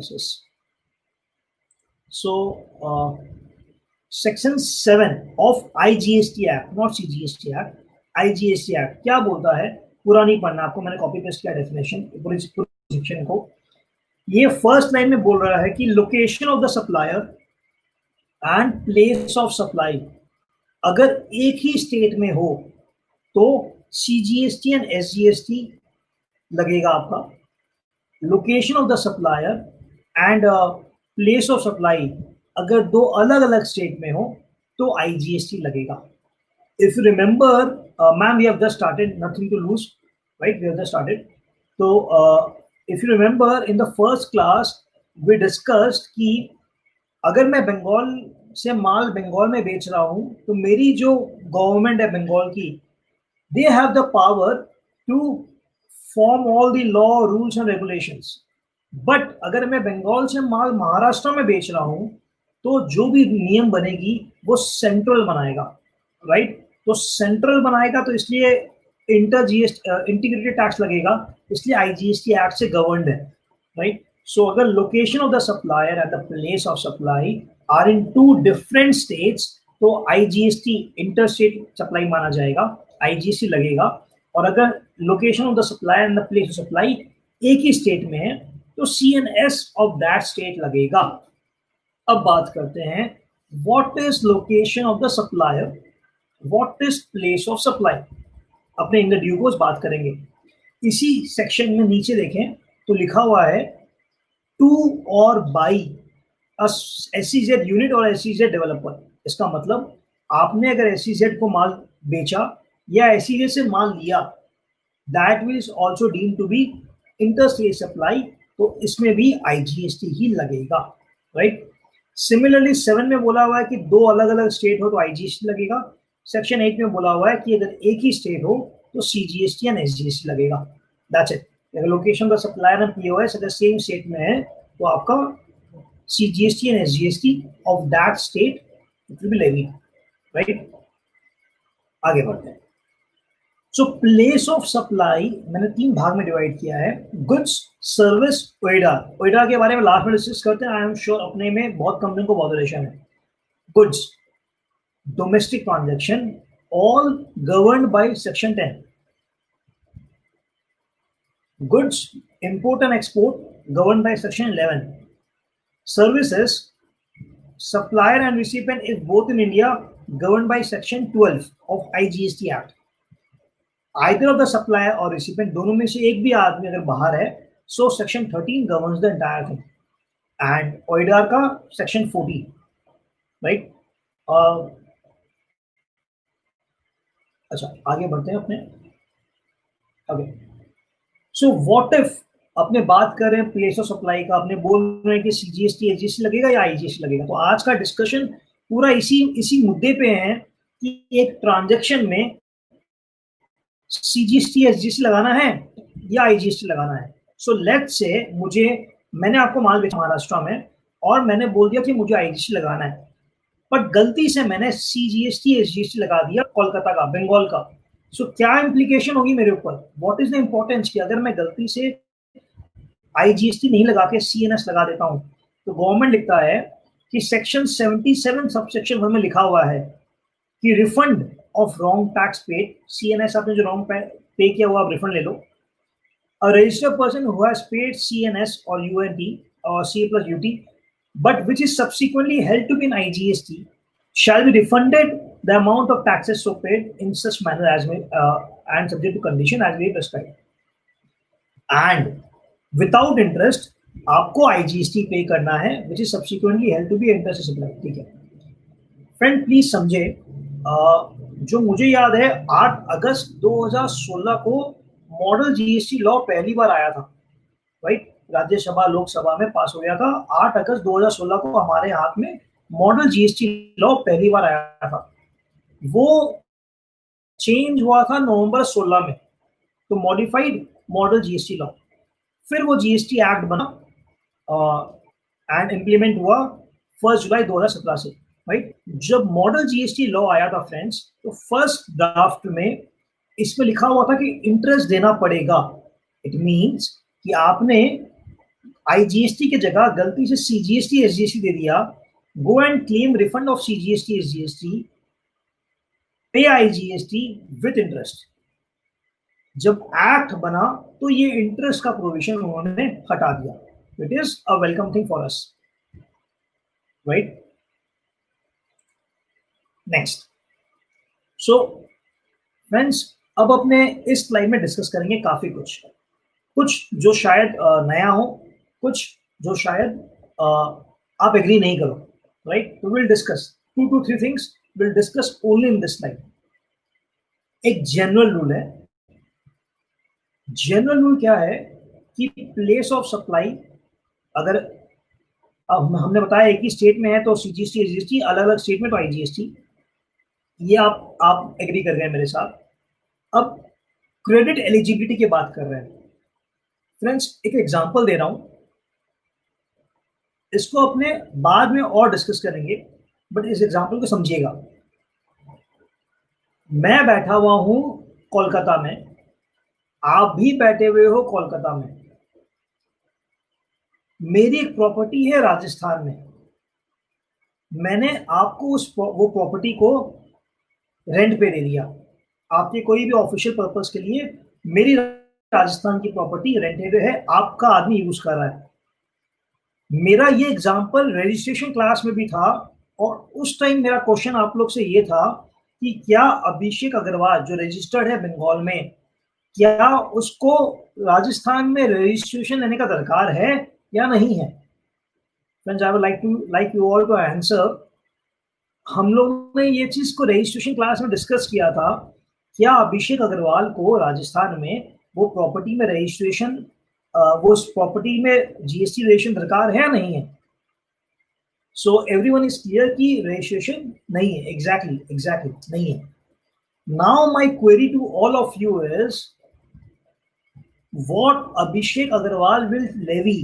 practices. So Section 7 of IGST Act, not CGST Act, IGST Act क्या बोलता है, पूरा नहीं पढ़ना आपको, मैंने कॉपी पेस्ट किया डेफिनेशन पूरी सेक्शन को. ये फर्स्ट लाइन में बोल रहा है कि location of the supplier and place of supply अगर एक ही स्टेट में हो तो CGST एंड SGST लगेगा आपका. Location of the supplier and place of supply अगर दो अलग अलग स्टेट में हो तो IGST लगेगा. If you remember, ma'am, we have just started, nothing to lose, right? We have just started. So, if you remember, in the first class, we discussed कि अगर मैं बंगाल से माल बंगाल में बेच रहा हूँ तो मेरी जो गवर्नमेंट है बंगाल की, they have the power to form all the law, rules and regulations. But अगर मैं बंगाल से माल महाराष्ट्र में बेच रहा हूँ तो जो भी नियम बनेगी वो सेंट्रल बनाएगा, राइट? तो सेंट्रल बनाएगा तो इसलिए इंटीग्रेटेड टैक्स लगेगा, इसलिए IGST एक्ट से गवर्नड है, राइट? सो अगर location of the supplier and the place of supply are in two different states तो IGST इंटर स्टेट सप्लाई माना जाएगा, IGST लगेगा. और अगर location of the supplier and the place of supply एक ही स्टेट में है तो CNS ऑफ दैट स्टेट लगेगा. अब बात करते हैं what is location of the supplier, what is place of supply. अपने इन द ड्यू कोर्स बात करेंगे. इसी सेक्शन में नीचे देखें तो लिखा हुआ है टू और बाई SEZ यूनिट और SEZ डेवलपर. इसका मतलब आपने अगर SEZ को माल बेचा या SEZ से माल लिया, that will also deem to be inter state supply, तो इसमें भी IGST ही लगेगा, राइट? सिमिलरली 7 में बोला हुआ है कि दो अलग अलग स्टेट हो तो IGST लगेगा. सेक्शन 8 में बोला हुआ है कि अगर एक ही स्टेट हो तो CGST एंड SGST लगेगा. That's it. अगर लोकेशन का सप्लायर एंड POS अगर सेम स्टेट में है तो आपका CGST and SGST of that state it will be levied, right? आगे बढ़ते हैं. सो प्लेस ऑफ सप्लाई मैंने 3 भाग में डिवाइड किया है. Goods, service, ओइडा. ओइडा के बारे में लास्ट में डिस्कस करते हैं. आई एम श्योर अपने में बहुत कंपनी को बहुत रिलेशन है. Goods, domestic transaction, all governed by section 10. Goods, import and export, governed by section 11. Services, supplier and recipient if both in India, governed by section 12 of IGST Act. Either of the supplier or recipient, दोनों में से एक भी आदमी अगर बाहर है, so section 13 governs the entire thing. And OIDAR का section 14, right? अच्छा, आगे बढ़ते हैं अपने. ओके, सो व्हाट इफ अपने बात कर रहे हैं प्लेस ऑफ सप्लाई का, अपने बोल रहे हैं कि CGST SGST लगेगा या IGST लगेगा. तो आज का डिस्कशन पूरा इसी मुद्दे पे है कि एक ट्रांजैक्शन में CGST SGST लगाना है या IGST लगाना है. सो लेट्स से मैंने आपको माल बेचा महाराष्ट्र में और मैंने बोल दिया कि मुझे IGST लगाना है, बट गलती से मैंने CGST SGST लगा दिया कोलकाता का, बंगाल का. सो क्या इंप्लीकेशन होगी मेरे ऊपर? व्हाट इज द इंपॉर्टेंस कि अगर मैं गलती से IGST नहीं लगा के CNS लगा देता हूं तो गवर्नमेंट लिखता है कि सेक्शन 77 सबसेक्शन 1 में लिखा हुआ है कि refund of wrong tax paid, CNS आपने जो रॉन्ग पे किया हुआ आप रिफंड ले लो. A registered person who has paid CNS और UNT और C plus UT but which is subsequently held to be in IGST shall be refunded the amount of taxes so paid in such manner as may and subject to condition as may prescribed. And without interest आपको IGST पे करना है which is subsequently held to be interest supply. ठीक है friend, please समझे. जो मुझे याद है 8 अगस्त 2016 को मॉडल GST लॉ पहली बार आया था, राइट? राज्यसभा लोकसभा में पास हो गया था. 8 अगस्त 2016 को हमारे हाथ में मॉडल GST लॉ पहली बार आया था. वो चेंज हुआ था नवंबर 16 में, तो मॉडिफाइड मॉडल GST लॉ. फिर वो GST एक्ट बना एंड इंप्लीमेंट हुआ 1 जुलाई 2017 से, राइट? जब मॉडल GST लॉ आया था फ्रेंड्स, तो फर्स्ट ड्राफ्ट में इसमें लिखा हुआ था कि इंटरेस्ट देना पड़ेगा. इट मींस कि आपने आईजीएसटी की जगह गलती से सीजीएसटी एसजीएसटी दे दिया, go and claim refund of CGST SGST, पे आईजीएसटी विद इंटरेस्ट। जब एक्ट बना तो ये इंटरेस्ट का प्रोविजन उन्होंने हटा दिया। It is a welcome thing for us, right? Next, so friends, अब अपने इस स्लाइड में डिस्कस करेंगे काफी कुछ जो शायद नया हो, कुछ जो शायद आप एग्री नहीं करो, right? We will discuss 2 to 3 things, will discuss only in this slide. एक जनरल रूल है। जनरल रूल क्या है कि प्लेस ऑफ सप्लाई, अगर अब हमने बताया एक ही स्टेट में है तो सीजीएसटी एसजीएसटी, अलग अलग स्टेट में तो आईजीएसटी, ये आप एग्री कर रहे हैं मेरे साथ। अब क्रेडिट एलिजिबिलिटी की बात कर रहे हैं फ्रेंड्स। एक एग्जांपल दे रहा हूं, इसको अपने बाद में और डिस्कस करेंगे, बट इस एग्जांपल को समझिएगा। मैं बैठा हुआ हूं कोलकाता में, आप भी बैठे हुए हो कोलकाता में, मेरी एक प्रॉपर्टी है राजस्थान में, मैंने आपको वो प्रॉपर्टी को रेंट पे दे दिया, आपके कोई भी ऑफिशियल पर्पस के लिए मेरी राजस्थान की प्रॉपर्टी रेंटेड है, आपका आदमी यूज कर रहा है। मेरा ये एग्जांपल रजिस्ट्रेशन क्लास में भी था, और उस टाइम मेरा क्वेश्चन आप लोग से ये था कि क्या अभिषेक अग्रवाल जो रजिस्टर्ड है बंगाल में, क्या उसको राजस्थान में रजिस्ट्रेशन लेने का दरकार है या नहीं है? Friends, I would like you all to answer. हम लोग ने ये चीज को रजिस्ट्रेशन क्लास में डिस्कस किया था, क्या अभिषेक अग्रवाल को राजस्थान में वो प्रॉपर्टी में रजिस्ट्रेशन, वो उस प्रॉपर्टी में जीएसटी रजिस्ट्रेशन दरकार है या नहीं है? सो एवरीवन इज क्लियर कि रजिस्ट्रेशन नहीं है, एग्जैक्टली नहीं है। Now my query to all of you is, what Abhishek Agarwal will levy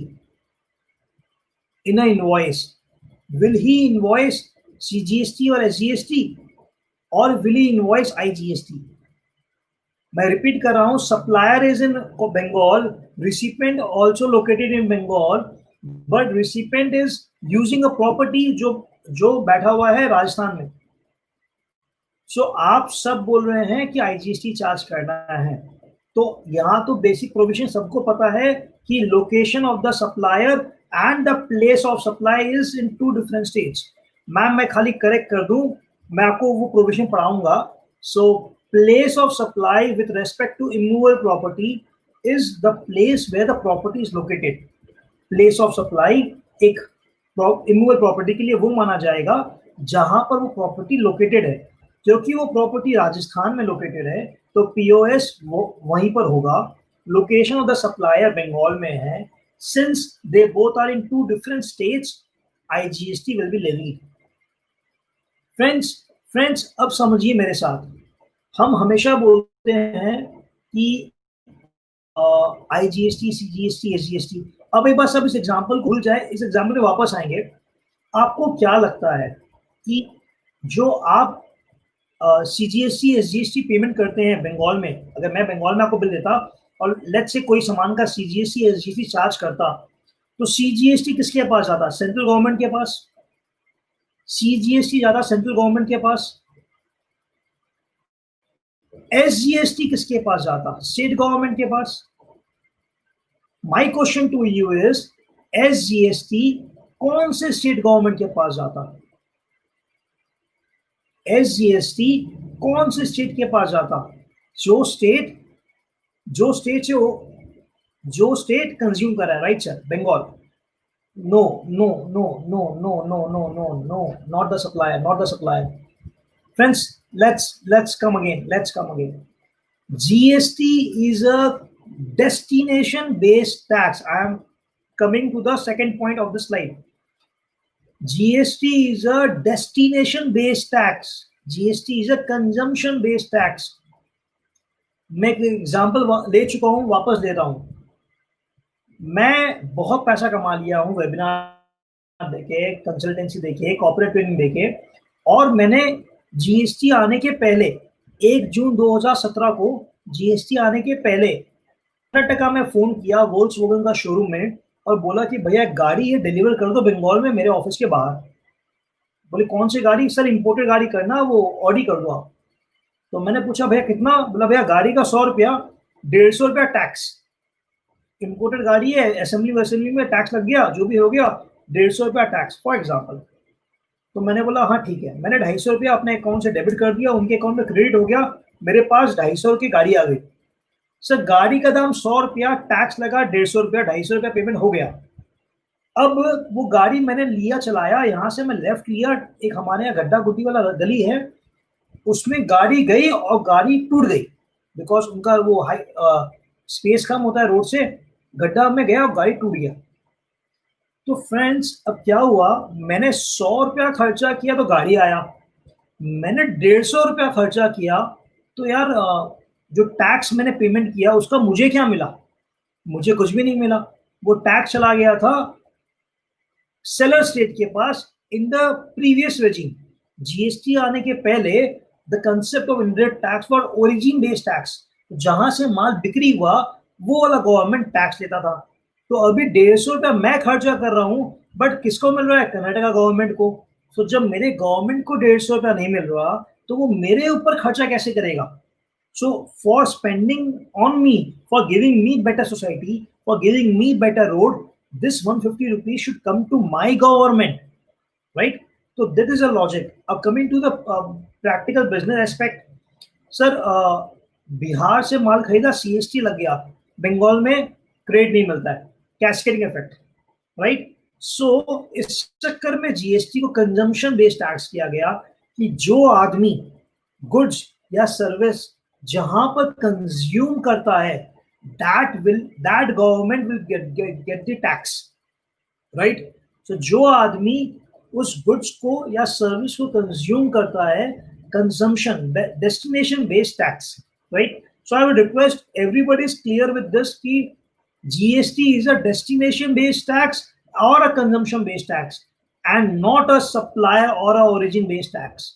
in an invoice? Will he invoice CGST or SGST, or will he invoice IGST? मैं repeat कर रहा हूं, supplier is in Bengal, recipient also located in Bengal, but recipient is using a property जो बैठा हुआ है राजस्थान में। सो आप सब बोल रहे हैं कि आईजीएसटी चार्ज करना है, तो यहां तो बेसिक प्रोविजन सबको पता है कि location of the supplier and the place of supply is in 2 different states. Ma'am मैं खाली करेक्ट कर दूं, मैं आपको वो प्रोविजन पढ़ाऊंगा। So place of supply with respect to immovable property is the place where the property is located. Place of supply एक immovable property के लिए वो माना जाएगा जहां पर वो प्रॉपर्टी लोकेटेड है। क्योंकि वो प्रॉपर्टी राजस्थान में लोकेटेड है तो पीओएस वो वहीं पर होगा। Location of the supplier Bengal में है, since they both are in 2 different states, IGST will be levied. Friends अब समझिए मेरे साथ, हम हमेशा बोलते हैं कि आईजीएसटी, सीजीएसटी, एसजीएसटी। अब एक बार सब इस एग्जांपल को भूल जाए, इस एग्जांपल पे वापस आएंगे। आपको क्या लगता है कि जो आप सीजीएसटी एसजीएसटी पेमेंट करते हैं बंगाल में, अगर मैं बंगाल में आपको बिल देता और लेट्स से कोई सामान का सीजीएसटी एसजीएसटी चार्ज करता, तो सीजीएसटी किसके पास जाता? सेंट्रल गवर्नमेंट के पास। सीजीएसटी जाता सेंट्रल गवर्नमेंट के पास। एसजीएसटी किसके पास जाता? स्टेट गवर्नमेंट के पास। My question to you is, SGST कौन से स्टेट गवर्नमेंट के पास जाता? एसजीएसटी कौन से स्टेट के पास जाता? जो स्टेट कंज्यूम कर रहा है, right sir? Bengal. No no no no no no no no no, not the supplier, friends, let's come again. GST is a destination based tax. I am coming to the second point of the slide. GST is a destination based tax. GST is a consumption based tax. मैं एक example ले चुका हूं, वापस दे रहा हूं। मैं बहुत पैसा कमा लिया हूं वेबिनार देके, कंसल्टेंसी देके, कॉर्पोरेट ट्रेनिंग देके, और मैंने जीएसटी आने के पहले 1 जून 2017 को, जीएसटी आने के पहले कर्नाटका में फोन किया वोल्क्सवैगन का शोरूम में और बोला कि भैया एक गाड़ी है, डिलीवर कर दो बंगाल में मेरे ऑफिस के बाहर। बोले कौन सी गाड़ी? सर इंपोर्टेड गाड़ी करना, वो ऑडी कर दो आप। तो मैंने पूछा भैया कितना? बोला भैया गाड़ी का 100 रुपया, 150 रुपया टैक्स। इंपोर्टेड गाड़ी है, असेंबली में टैक्स लग गया, जो भी हो गया, 150 रुपया टैक्स फॉर एग्जाम्पल। तो मैंने बोला हाँ ठीक है। मैंने 250 रुपया अपने अकाउंट से डेबिट कर दिया, उनके अकाउंट में क्रेडिट हो गया, मेरे पास 250 की गाड़ी आ गई। सर गाड़ी का दाम 100 रुपया, टैक्स लगा 150 रुपया, 250 रुपया पेमेंट हो गया। अब वो गाड़ी मैंने लिया, चलाया, यहाँ से मैं लेफ्ट लिया, एक हमारे यहाँ गड्ढा गुड्डी वाला गली है, उसमें गाड़ी गई और गाड़ी टूट गई, बिकॉज उनका वो हाई स्पेस कम होता है रोड से। गड्ढा में गया और गाड़ी टूट गया। तो फ्रेंड्स अब क्या हुआ, मैंने 100 रुपया खर्चा किया तो गाड़ी आया, मैंने 150 रुपया खर्चा किया तो यार जो टैक्स मैंने पेमेंट किया उसका मुझे क्या मिला? मुझे कुछ भी नहीं मिला। वो टैक्स चला गया था सेलर स्टेट के पास in the previous regime. GST आने के पहले the concept of indirect tax for origin based tax, जहां से माल बिक्री हुआ वो वाला गवर्नमेंट टैक्स लेता था। तो अभी 150 रुपया मैं खर्चा कर रहा हूं, बट किसको मिल रहा है? कर्नाटका गवर्नमेंट को। तो जब मेरे गवर्नमेंट को 150 रुपया नहीं मिल रहा तो वो मेरे ऊपर खर्चा कैसे करेगा? So for spending on me, for giving me better society, for giving me better road, this 150 rupees should come to my government, right? So that is a logic. Coming to the practical business aspect, sir, Bihar से माल खरीदा, CST लग गया, बंगाल में credit नहीं मिलता है, cascading effect, right? सो इस चक्कर में जीएसटी को कंजम्पशन बेस्ड टैक्स किया गया कि जो आदमी गुड्स या सर्विस जहां पर कंज्यूम करता है, that government will get the tax, right? So जो आदमी उस गुड्स को या सर्विस को कंज्यूम करता है, consumption destination based tax, right? So I would request everybody is clear with this कि GST is a destination based tax or a consumption based tax and not a supplier or a origin based tax.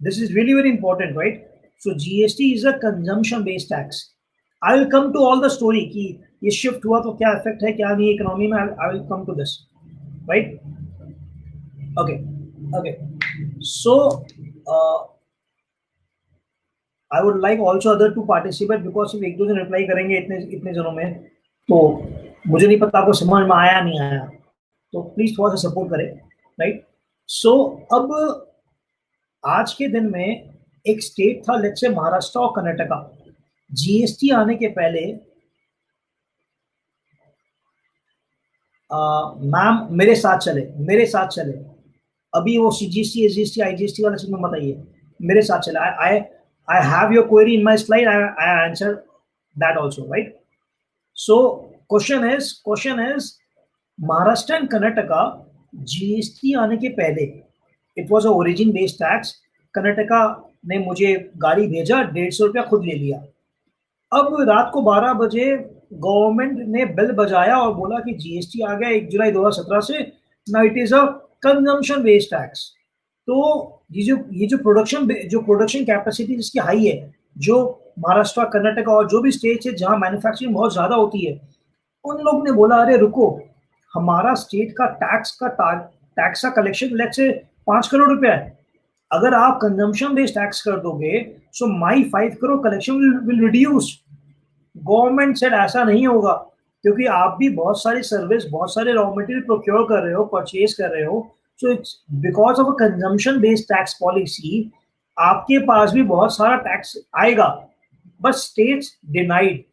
This is really very important, right? So GST is a consumption based tax. I will come to all the story कि ये shift हुआ तो क्या effect है, क्या नहीं economy में. I will come to this, right? Okay. So I would like also other to participate because if एक दो जन reply करेंगे इतने जनों में तो मुझे नहीं पता आपको समझ में आया नहीं आया, तो प्लीज थोड़ा सा सपोर्ट करें, राइट? सो अब आज के दिन में एक स्टेट था, लेट्स से महाराष्ट्र और कर्नाटका, जीएसटी आने के पहले मैम मेरे साथ चले, अभी वो सीजीएसटी, एसजीएसटी, आईजीएसटी वाला चीज में बताइए, मेरे साथ चले. I have your query in my slide. I answer that also, right? So question is Maharashtra and Karnataka GST आने के पहले it was a origin based tax. Karnataka ने मुझे गाड़ी भेजा, 150 रुपया खुद ले लिया. अब रात को 12 बजे गवर्नमेंट ने बेल बजाया और बोला कि जीएसटी आ गया 1 जुलाई 2017 से, now it is a consumption based tax. तो ये जो प्रोडक्शन कैपेसिटी जिसकी हाई है, जो महाराष्ट्र, कर्नाटका और जो भी स्टेट है जहां मैन्युफैक्चरिंग बहुत ज्यादा होती है, उन लोग ने बोला अरे रुको, हमारा स्टेट का टैक्स का कलेक्शन लेट्स से 5 करोड़ रुपया है, अगर आप कंजम्पशन बेस्ड टैक्स कर दोगे सो माई 5 crore collection will reduce. Government said ऐसा नहीं होगा, क्योंकि आप भी बहुत सारी सर्विस, बहुत सारे रॉ मटेरियल प्रोक्योर कर रहे हो, परचेज कर रहे हो. So it's because of a consumption based tax policy आपके पास भी बहुत सारा टैक्स आएगा. But states denied.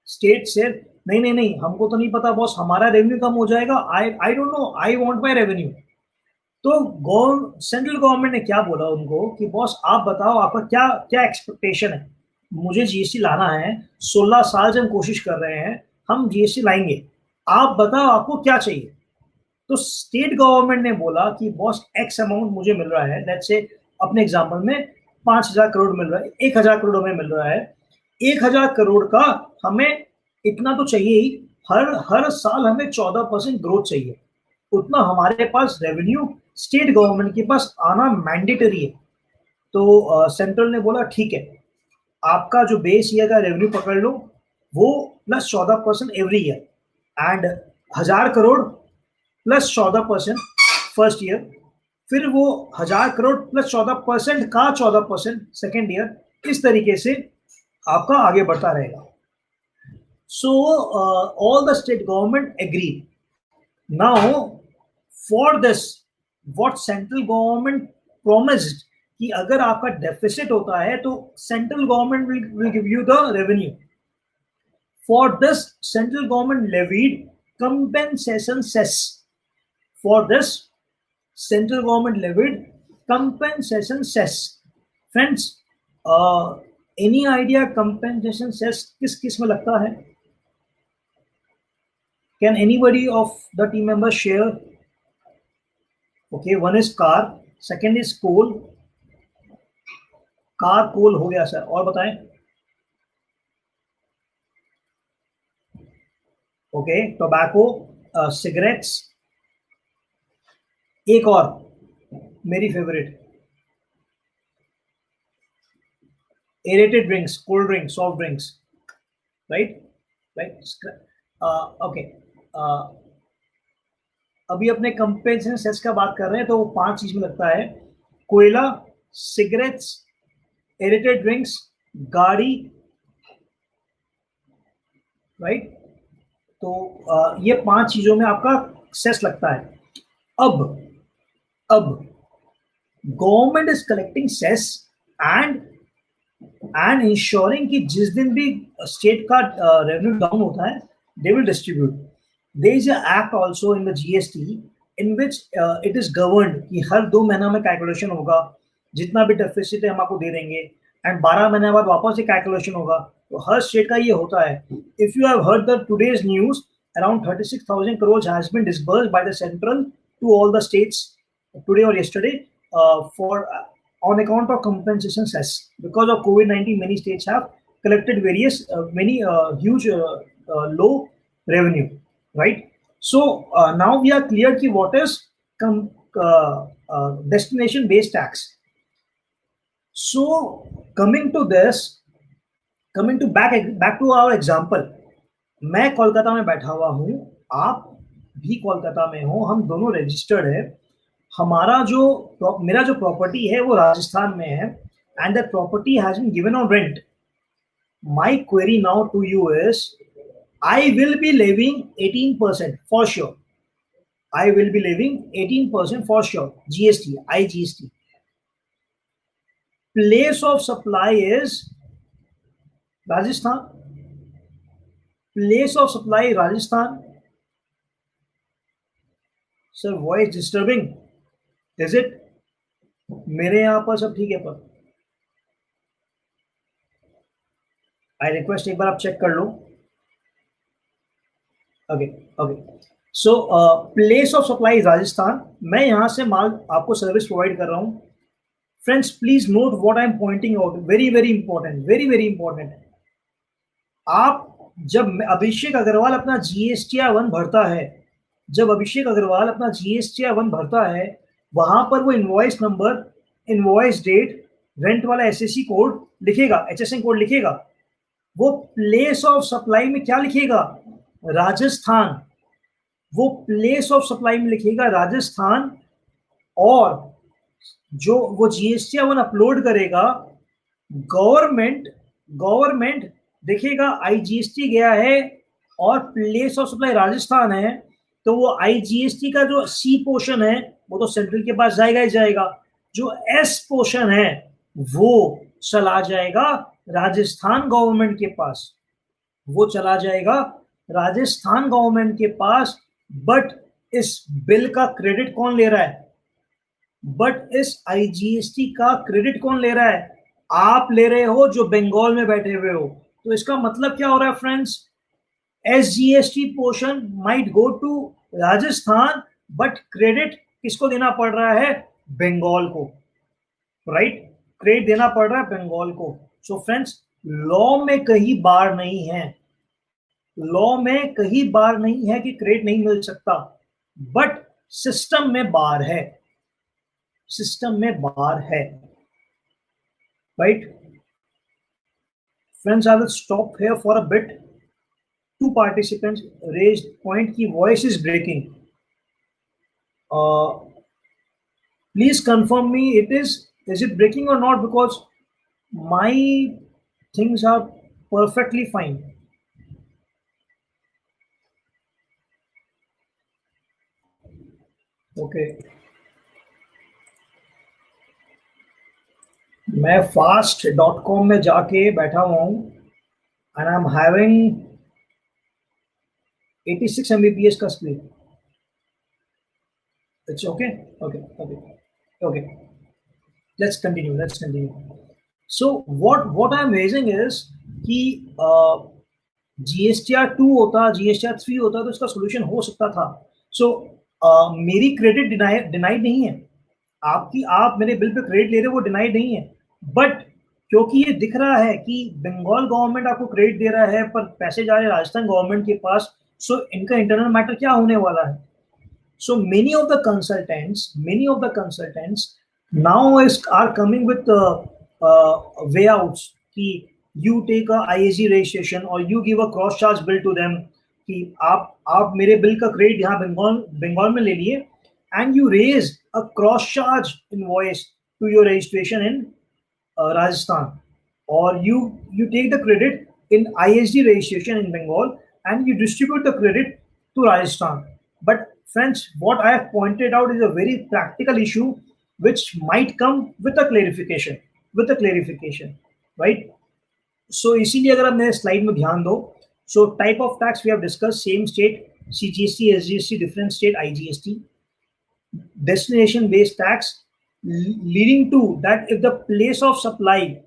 स्टेट से नहीं, हमको तो नहीं पता बॉस, हमारा रेवेन्यू कम हो जाएगा, I don't know, I want my revenue. तो सेंट्रल गवर्नमेंट ने क्या बोला उनको कि बॉस आप बताओ आपका क्या क्या एक्सपेक्टेशन है, मुझे जीएसटी लाना है, 16 साल से हम कोशिश कर रहे हैं, हम जीएसटी लाएंगे, आप बताओ आपको क्या चाहिए. तो स्टेट गवर्नमेंट ने बोला कि बॉस एक्स अमाउंट मुझे मिल रहा है, लेट्स से अपने एग्जाम्पल में 5,000 करोड़ मिल रहा है, 1,000 करोड़ में मिल रहा है, 1,000 करोड़ का हमें इतना तो चाहिए ही, हर साल हमें 14% ग्रोथ चाहिए, उतना हमारे पास रेवेन्यू स्टेट गवर्नमेंट के पास आना मैंडेटरी है. तो सेंट्रल ने बोला ठीक है, आपका जो बेस ईयर का रेवेन्यू पकड़ लो, वो plus 14% every year, and 1000 crore plus 14% first year, फिर वो 1000 करोड़ प्लस 14% का 14% सेकेंड ईयर, इस तरीके से आपका आगे बढ़ता रहेगा. So all the state government agreed. Now for this, what central government promised कि अगर आपका डेफिसिट होता है तो central government will give you the revenue. For this, central government levied compensation cess. For this, central government levied compensation cess. Friends, any idea compensation cess किस किस में लगता है? Can anybody of the team members share? Okay, one is car, second is coal. Car coal हो गया sir, और बताएं. Okay, tobacco, cigarettes, एक और मेरी favourite, aerated drinks, cold drinks, soft drinks, right right. Okay, अभी अपने कंपेंसेशन सेस का बात कर रहे हैं तो वो 5 चीज में लगता है: कोयला, सिगरेट्स, एरेटेड ड्रिंक्स, गाड़ी, राइट. तो ये 5 चीजों में आपका सेस लगता है. अब government is collecting cess and ensuring कि जिस दिन भी स्टेट का रेवेन्यू डाउन होता है, they will distribute. There is a act also in the GST in which it is governed कि हर 2 महीना में कैलकुलेशन होगा, जितना भी डेफिसिट है हम आपको दे देंगे, एंड 12 महीने बाद वापस से कैलकुलेशन होगा. तो हर स्टेट का ये होता है. If you have heard the today's news, around 36,000 crores has been disbursed by the central to all the states today or yesterday for on account of compensation cess. Because of COVID-19, many states have collected various many huge low revenue, right? So now we are clear ki what is destination based tax. So coming to back to our example, मैं कोलकाता में बैठा हुआ हूं, आप भी कोलकाता में हो, हम दोनों रजिस्टर्ड है. मेरा जो प्रॉपर्टी है वो राजस्थान में है, and that property has been given on rent. My query now to you is, I will be levying 18% for sure. I will be levying 18% for sure. GST, IGST. Place of supply is Rajasthan. Place of supply Rajasthan. Sir, voice disturbing. Is it? मेरे यहाँ पर सब ठीक है पर. I request एक बार आप check कर लो. Okay. So place of supply is Rajasthan. मैं यहाँ से माल आपको सर्विस प्रोवाइड कर रहा हूँ. Friends, please note what I am pointing out. Very important. आप जब अभिषेक अग्रवाल अपना GSTR 1 भरता है, वहां पर वो invoice number, invoice date, rent वाला SSC कोड लिखेगा, HSN कोड लिखेगा. वो प्लेस ऑफ सप्लाई में क्या लिखेगा? राजस्थान. वो प्लेस ऑफ सप्लाई में लिखेगा राजस्थान, और जो वो GSTR 1 अपलोड करेगा, गवर्नमेंट देखेगा IGST गया है और प्लेस ऑफ सप्लाई राजस्थान है, तो वो IGST का जो C पोर्शन है वो तो सेंट्रल के पास जाएगा ही जाएगा. जो S पोर्शन है वो चला जाएगा राजस्थान गवर्नमेंट के पास. बट इस बिल का क्रेडिट कौन ले रहा है? बट इस IGST का क्रेडिट कौन ले रहा है? आप ले रहे हो जो बंगाल में बैठे हुए हो. तो इसका मतलब क्या हो रहा है friends? SGST portion might go to Rajasthan, but credit किसको देना पड़ रहा है? बंगाल को, राइट? क्रेडिट देना पड़ रहा है बंगाल को. सो फ्रेंड्स, लॉ में कहीं बार नहीं है कि क्रेडिट नहीं मिल सकता, बट सिस्टम में बार है. Right? Friends, I will stop here for a bit. two participants raised point ki voice is breaking. Please confirm me, is it breaking or not, because my things are perfectly fine. Okay. मैं fast.com में जाके बैठा हुआ हूँ and I'm having 86 Mbps का speed. It's okay. Okay. Let's continue. So what I'm raising is कि GSTR 2 होता, GSTR 3 होता तो इसका सोल्यूशन हो सकता था. So मेरी क्रेडिट डिनाइड नहीं है. आप मेरे बिल पे क्रेडिट ले रहे हो, वो डिनाइड नहीं है. बट क्योंकि ये दिख रहा है कि बंगाल गवर्नमेंट आपको क्रेडिट दे रहा है पर पैसे जा रहे हैं राजस्थान गवर्नमेंट के पास, सो इनका इंटरनल मैटर क्या होने वाला है. So many of the consultants now are coming with way outs. कि you take a IAG registration or you give a cross charge bill to them कि आप मेरे बिल का क्रेडिट यहाँ बंगाल में ले लिए and you raise a cross charge invoice to your registration in Rajasthan, or you take the credit in ISD registration in Bengal and you distribute the credit to Rajasthan. But friends, what I have pointed out is a very practical issue which might come with a clarification, right? So इसीलिए अगर आप मेरे slide में ध्यान दो, so type of tax we have discussed, same state, CGST, SGST, different state, IGST. Destination based tax, leading to that if the place of supply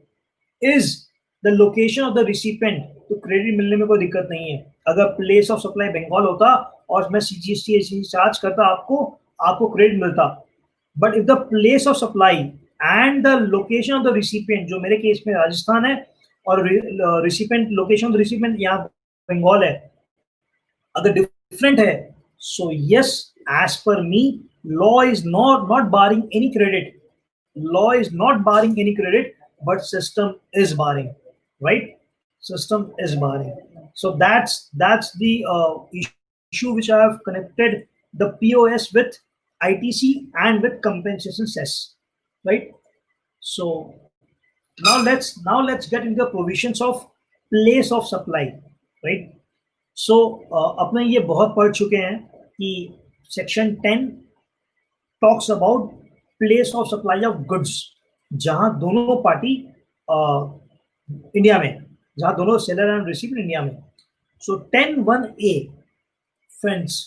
is the location of the recipient, तो credit मिलने में कोई दिक्कत नहीं है. अगर place of supply Bengal होता और मैं CGST चार्ज करता, आपको क्रेडिट मिलता. But if the place of supply and the location of the recipient, जो मेरे केस में राजस्थान है और recipient location of the recipient यहाँ बंगाल है, अगर डिफरेंट है, so yes, as per me, law is not barring any credit. Law is not barring any credit, but system is barring, right? System is barring. So that's the issue which I have connected the POS with ITC and with compensation cess, right? So now let's get into the provisions of place of supply, right? So अपने ये बहुत पढ़ चुके हैं कि section 10 talks about place of supply of goods, जहां दोनों party India में, जहां दोनों सेलर एंड रिसीवर इंडिया में. So 10(1)(a, friends,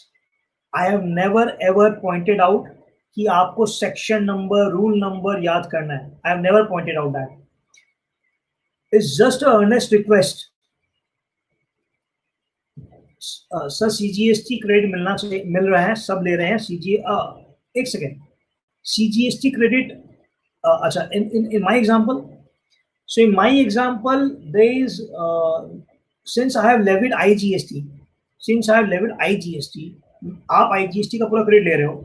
I have never ever pointed out कि आपको सेक्शन नंबर, रूल नंबर याद करना है. I have never pointed out that. It's just a earnest request. Sir CGST credit मिलना चाहिए, मिल रहा है, सब ले रहे हैं. एक second, CGST credit, in my example, there is since I have levied IGST, आप IGST का पूरा क्रेडिट ले रहे हो.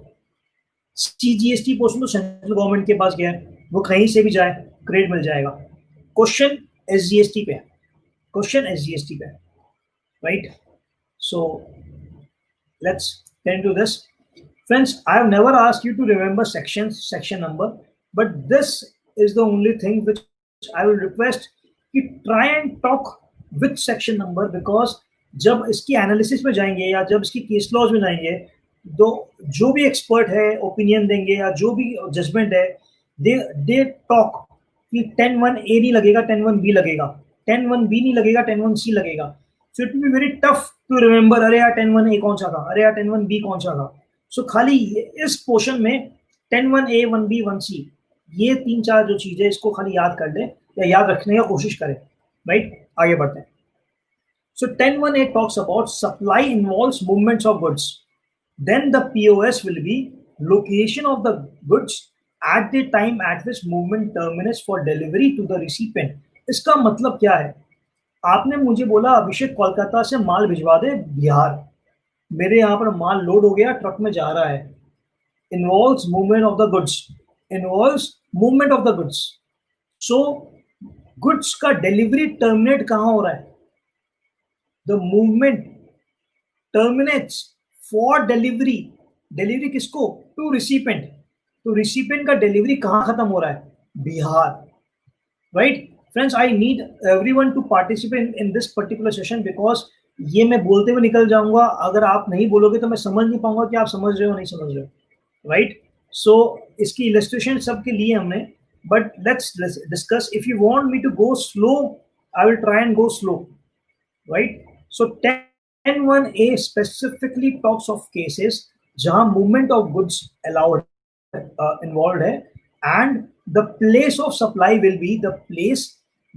CGST पोर्शन तो सेंट्रल गवर्नमेंट के पास गया है, वो कहीं से भी जाए क्रेडिट मिल जाएगा. क्वेश्चन SGST पे है, right? So let's get into this. Friends, I have never asked you to remember section number, but this is the only thing which I will request कि try and talk with section number, because जब इसकी analysis में जाएंगे या जब इसकी case laws में जाएंगे, तो जो भी एक्सपर्ट है ओपिनियन देंगे या जो भी जजमेंट है, दे टॉक कि 10(1)(a नहीं लगेगा, 10(1)(b लगेगा, 10(1)(b नहीं लगेगा, 10(1)(c लगेगा. So it will be very tough to remember, अरे यार 10(1)(a कौन सा था, अरे यार 10(1)(b कौन सा था. सो खाली इस पोर्शन में 10(1)(a, 1(b, 1(c), ये 3-4 जो चीजें, इसको खाली याद कर ले या याद रखने की कोशिश करें, राइट? आगे बढ़ते हैं. So 10(1)(a talks about supply involves movements of goods, then the POS will be location of the goods at the time at which movement terminates for delivery to the recipient. इसका मतलब क्या है? आपने मुझे बोला अभिषेक कोलकाता से माल भिजवा दे बिहार, मेरे यहाँ पर माल लोड हो गया, ट्रक में जा रहा है. Involves movement of the goods, so goods का डिलीवरी टर्मिनेट कहाँ हो रहा है? The movement terminates for delivery. Delivery किसको? To recipient. तो recipient का delivery कहाँ खत्म हो रहा है? Bihar. Right? Friends, I need everyone to participate in this particular session because ये मैं बोलते हुए निकल जाऊंगा. अगर आप नहीं बोलोगे तो मैं समझ नहीं पाऊंगा कि आप समझ रहे हो नहीं समझ रहे हो. Right? So इसकी illustration सबके लिए हमने. But let's discuss. If you want me to go slow, I will try and go slow. Right? So 10(1)(a) specifically talks of cases जहां movement of goods allowed involved है, and the place of supply will be the place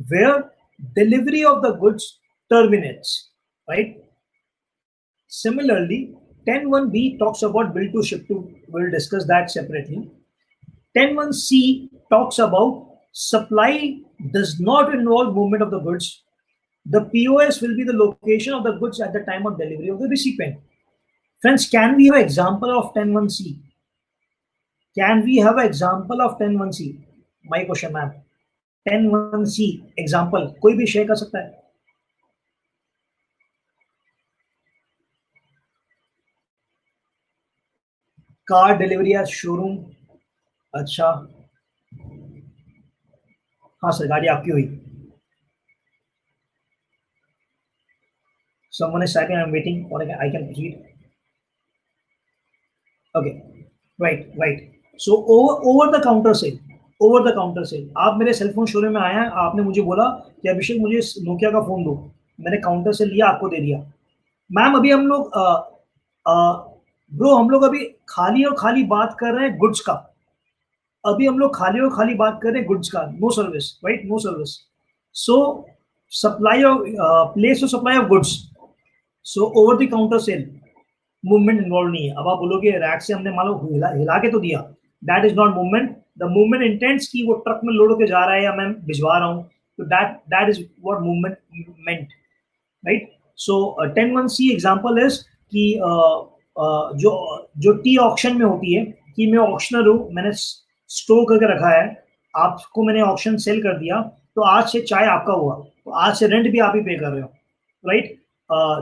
where delivery of the goods terminates, right? Similarly, 10(1)(b) talks about bill to ship to. We'll discuss that separately. 10(1)(c) talks about supply does not involve movement of the goods. The POS will be the location of the goods at the time of delivery of the recipient. Friends, can we have an example of 10(1)(c)? Can we have an example of 10(1)(c)? My question, ma'am. 10(1)(c) example. कोई भी share कर सकता है. Car delivery at showroom. अच्छा, हाँ sir, गाड़ी आपकी हुई. Someone is typing. I'm waiting, or I can proceed. Okay, right. So over the counter sale. Over the counter cell. आप मेरे सेलफोन शोरूम में आए हैं, आपने मुझे बोला कि अभिषेक मुझे नोकिया का फोन दो. मैंने काउंटर से लिया, आपको दे दिया. मैम अभी हम लोग ब्रो हम लोग अभी खाली और खाली बात कर रहे हैं गुड्स का. अभी हम लोग खाली और खाली बात कर रहे हैं गुड्स का. No service, right? No service. So supply of place of supply of goods. So over the counter sale movement involve नहीं है. अब आप बोलोगे रैक से हमने मान लो हिला के तो दिया. That is not movement. The movement intends की वो ट्रक में लोड होके जा रहा है या मैं भिजवा रहा हूँ. तो that is what movement meant, right? So 10(1)(c) example is कि जो टी ऑक्शन में होती है कि मैं ऑक्शनर हूँ, मैंने स्टोर करके रखा है, आपको मैंने ऑक्शन सेल कर दिया, तो आज से चाय आपका हुआ, तो आज से रेंट भी आप ही पे कर रहे हो, राइट?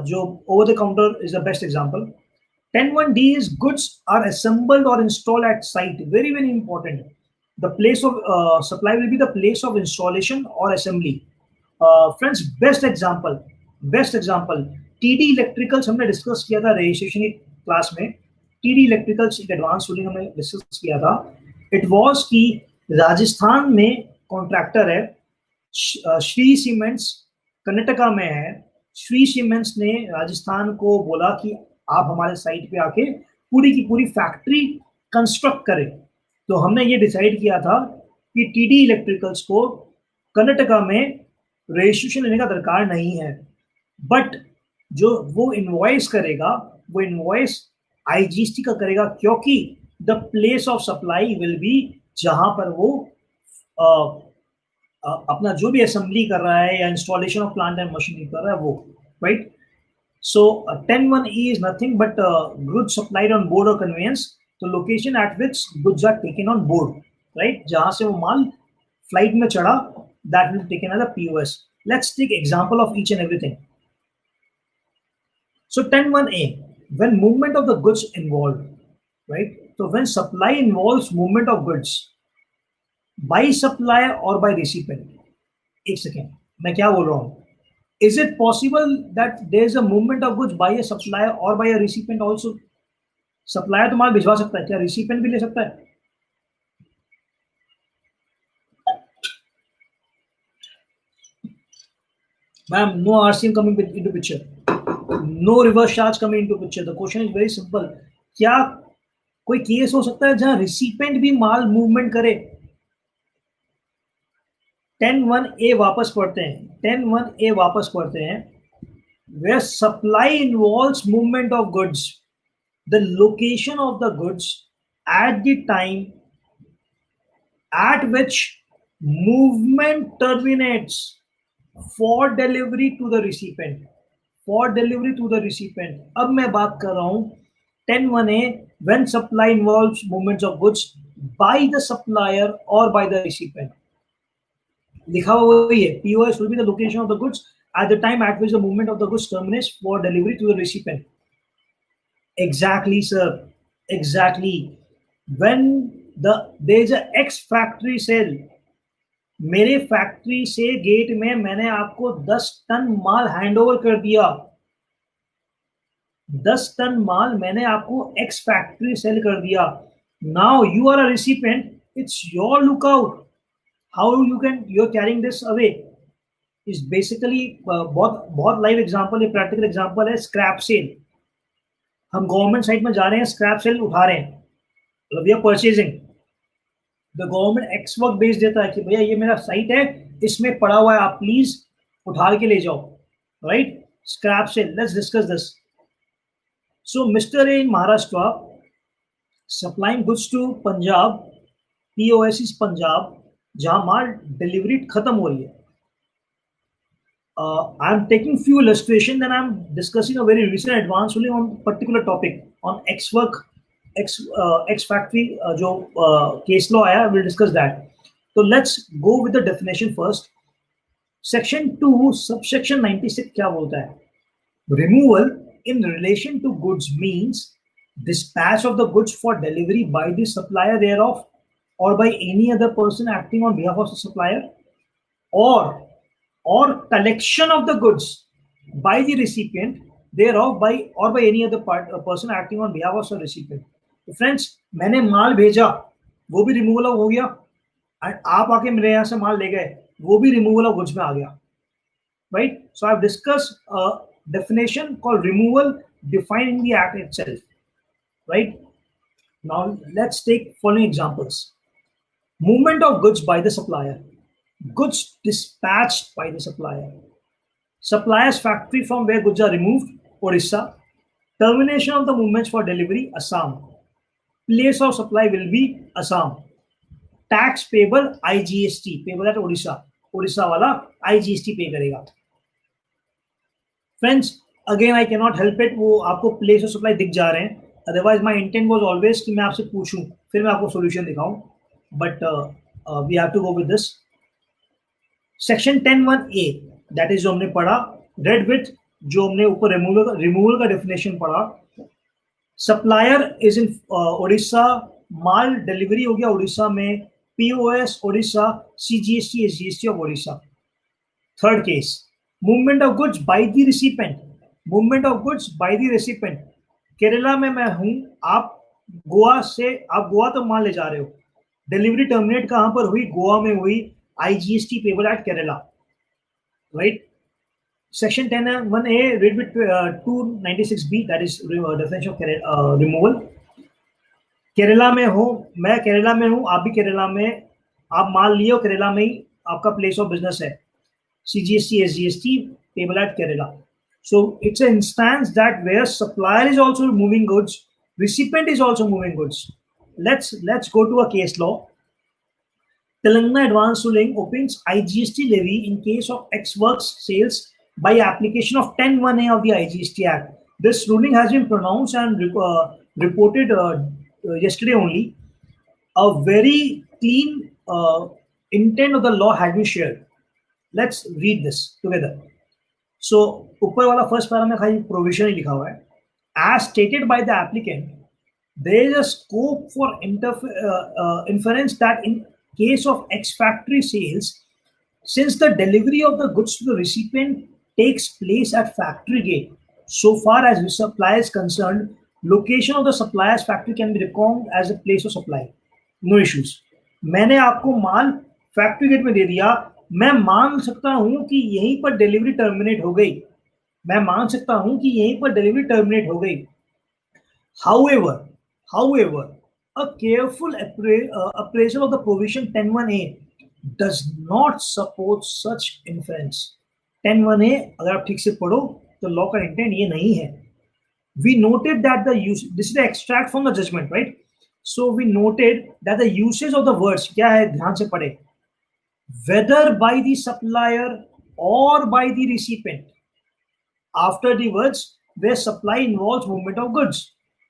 जो over the counter is the best example. 10(1)(d) is goods are assembled or installed at site. Very, very important. The place of supply will be the place of installation or assembly. Friends, best example. TD Electricals हमने discuss किया था registration की class में. TD Electricals एक advance ruling हमने discuss किया था. It was कि राजस्थान में कॉन्ट्रैक्टर है, श्री सीमेंट्स कर्नाटका में है. श्री सीमेंट्स ने राजस्थान को बोला कि आप हमारे साइट पे आके पूरी की पूरी फैक्ट्री कंस्ट्रक्ट करें. तो हमने ये डिसाइड किया था कि टीडी इलेक्ट्रिकल्स को कर्नाटका में रजिस्ट्रेशन लेने का दरकार नहीं है, बट जो वो इनवॉइस करेगा वो इनवॉइस आईजीएसटी का करेगा, क्योंकि the place of supply will be जहां पर वो अपना जो भी असेंबली कर रहा है या installation of plant and machinery कर रहा है वो, right? So 10(1)(e) is nothing but goods supplied on board or conveyance. The location at which goods are taken on board, right? जहां से वो माल फ्लाइट में चढ़ा, that will be taken as a POS. Let's take example of each and everything. So 10(1)(a), when movement of the goods involved, right? So when supply involves movement of goods by supplier or by recipient. एक second, मैं क्या बोल रहा हूँ? Is it possible that there is a movement of goods by a supplier or by a recipient also? Supplier तो माल भिजवा सकता है, क्या recipient भी ले सकता है? Ma'am, no RCM coming into picture, no reverse charge coming into picture. The question is very simple. क्या कोई केस हो सकता है जहां recipient भी माल मूवमेंट करे? 10(1)(a) वापस पढ़ते हैं. 10(1)(a) वापस पढ़ते हैं. Where supply involves movement of goods, the location of the goods at the time at which movement terminates for delivery to the recipient. For delivery to the recipient. अब मैं बात कर रहा हूं 10(1)(a) when supply involves movements of goods by the supplier or by the recipient. लिखा हुआ वही है. POS will be the location of the goods at the time at which the movement of the goods terminates for delivery to the recipient. Exactly, sir. Exactly. When there is a X factory sale, मेरे factory से gate में मैंने आपको 10 ton माल handover कर दिया. 10 ton माल मैंने आपको ex factory sale कर दिया. Now you are a recipient, it's your lookout how you can you are carrying this away. Is basically बहुत बहुत लाइव एग्जांपल है, प्रैक्टिकल एग्जांपल है स्क्रैप सेल. हम गवर्नमेंट साइड में जा रहे हैं, स्क्रैप सेल उठा रहे हैं, मतलब we are purchasing. The government ex work बेच देता है कि भैया ये मेरा साइट है, इसमें पड़ा हुआ है, आप प्लीज उठा के ले जाओ. Right, scrap sale. Let's discuss this. So mister A in Maharashtra supplying goods to Punjab, POS Punjab, जहां माल डिलीवरी खत्म हो रही है. I am taking few illustration, then I am discussing a very recent advance only on particular topic on X work, X factory जो case law आया, we'll discuss that. So let's go with the definition first. Section 2 subsection 96 क्या बोलता है? Removal in relation to goods means dispatch of the goods for delivery by the supplier thereof or by any other person acting on behalf of the supplier, or collection of the goods by the recipient thereof by or by any other person acting on behalf of the recipient. तो friends, मैंने माल भेजा, वो भी removal हो गया, and आप आके मेरे यहाँ से माल ले गए, वो भी रिमूवल ऑफ गुड्स में आ गया. Right, so I have discussed definition called removal defined in the act itself. Right, now let's take following examples. Movement of goods by the supplier, goods dispatched by the supplier, supplier's factory from where goods are removed, Orissa, termination of the movements for delivery, Assam, place of supply will be Assam, tax payable IGST payable at Orissa, Orissa वाला IGST पे करेगा. Friends, again I can not help it, वो आपको place of supply दिख जा रहे हैं, otherwise my intent was always कि मैं आपसे पूछूं फिर मैं आपको सोल्यूशन दिखाऊं, but we have to go with this. Section 10(1)(a that is जो हमने पढ़ा, रेड विथ जो हमने ऊपर रिमूवल का डेफिनेशन पढ़ा. Supplier is in Orissa, mall delivery हो गया उड़ीसा में, POS Orissa, CGST SGST of Orissa. Third case, movement of goods by the recipient, movement of goods by the recipient. Kerala में मैं हूं, आप गोवा तो माल ले जा रहे हो, डिलीवरी टर्मिनेट कहां पर हुई? गोवा में हुई, IGST payable eight Kerala. Right, section 10(1)(a read with 296(b) that is definition of removal. Kerala में हो, मैं केरला में हूं, आप भी केरला में, आप माल लिए हो केरला में ही, आपका प्लेस ऑफ बिजनेस है, CGST SGST payable at Kerala. So it's an instance that where supplier is also moving goods, recipient is also moving goods. Let's go to a case law. Telangana Advanced Ruling opens IGST levy in case of X works sales by application of 10(1)(a) of the IGST Act. This ruling has been pronounced and reported yesterday only. A very clean intent of the law has been shared. Let's read this together. So ऊपर वाला first para में खाली provision ही लिखा हुआ है. As stated by the applicant, there is a scope for inference that in case of X factory sales, since the delivery of the goods to the recipient takes place at factory gate, so far as the supplier is concerned, location of the supplier's factory can be reckoned as a place of supply. No issues. मैंने आपको माल factory gate में दे दिया, मैं मान सकता हूं कि यहीं पर डिलीवरी टर्मिनेट हो गई, मैं मान सकता हूं कि यहीं पर डिलीवरी टर्मिनेट हो गई. However, a careful appraisal of the provision 10(1)(a does not support such inference. 10(1)(a अगर आप ठीक से पढ़ो तो लॉ का इंटेंट ये नहीं है. We noted that the use, this is the extract from the judgment, right? So we noted that the usage of the words क्या है, ध्यान से पढ़े, whether by the supplier or by the recipient, after the words where supply involves movement of goods.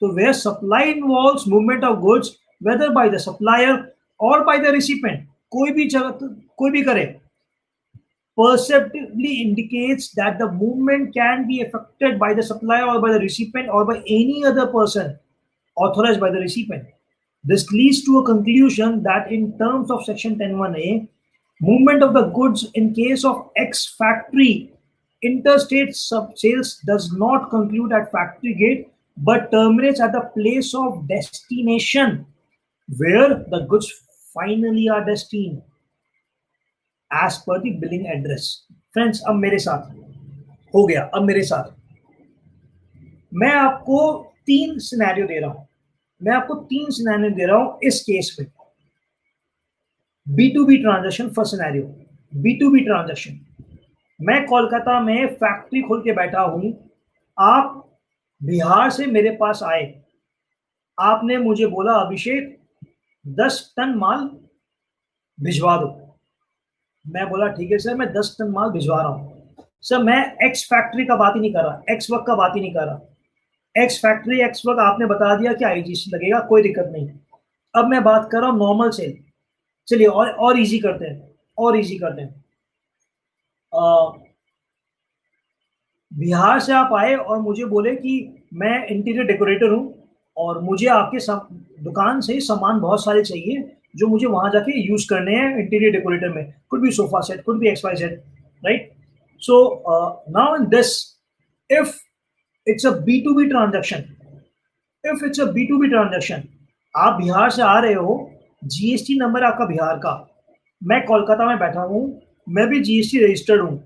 So where supply involves movement of goods, whether by the supplier or by the recipient, कोई भी करे, perceptively indicates that the movement can be affected by the supplier or by the recipient or by any other person authorized by the recipient. This leads to a conclusion that in terms of section 10(1)(a), movement of the goods in case of X factory interstate sales does not conclude at factory gate but terminates at the place of destination where the goods finally are destined as per the billing address. Friends, अब मेरे साथ हो गया. अब मेरे साथ मैं आपको 3 सिनेरियो दे रहा हूं इस केस में. B2B transaction. First scenario B2B transaction. मैं कोलकाता में फैक्ट्री खोल के बैठा हूं. आप बिहार से मेरे पास आए. आपने मुझे बोला, अभिषेक 10 टन माल भिजवा दो. मैं बोला ठीक है सर, मैं 10 टन माल भिजवा रहा हूं. सर मैं एक्स फैक्ट्री का बात ही नहीं कर रहा, एक्स वर्क का बात ही नहीं कर रहा. एक्स फैक्ट्री एक्स वर्क आपने बता दिया कि आईजीएसटी लगेगा, कोई दिक्कत नहीं. अब मैं बात कर रहा हूं नॉर्मल सेल. चलिए और इजी करते हैं. बिहार से आप आए और मुझे बोले कि मैं इंटीरियर डेकोरेटर हूं और मुझे आपके दुकान से सामान बहुत सारे चाहिए जो मुझे वहां जाके यूज करने हैं इंटीरियर डेकोरेटर में. Could be sofa set, could be XYZ, right? So now in this, if it's a B2B transaction, आप बिहार से आ रहे हो, जीएसटी नंबर आपका बिहार का, मैं कोलकाता में बैठा हूं, मैं भी जीएसटी रजिस्टर्ड हूं.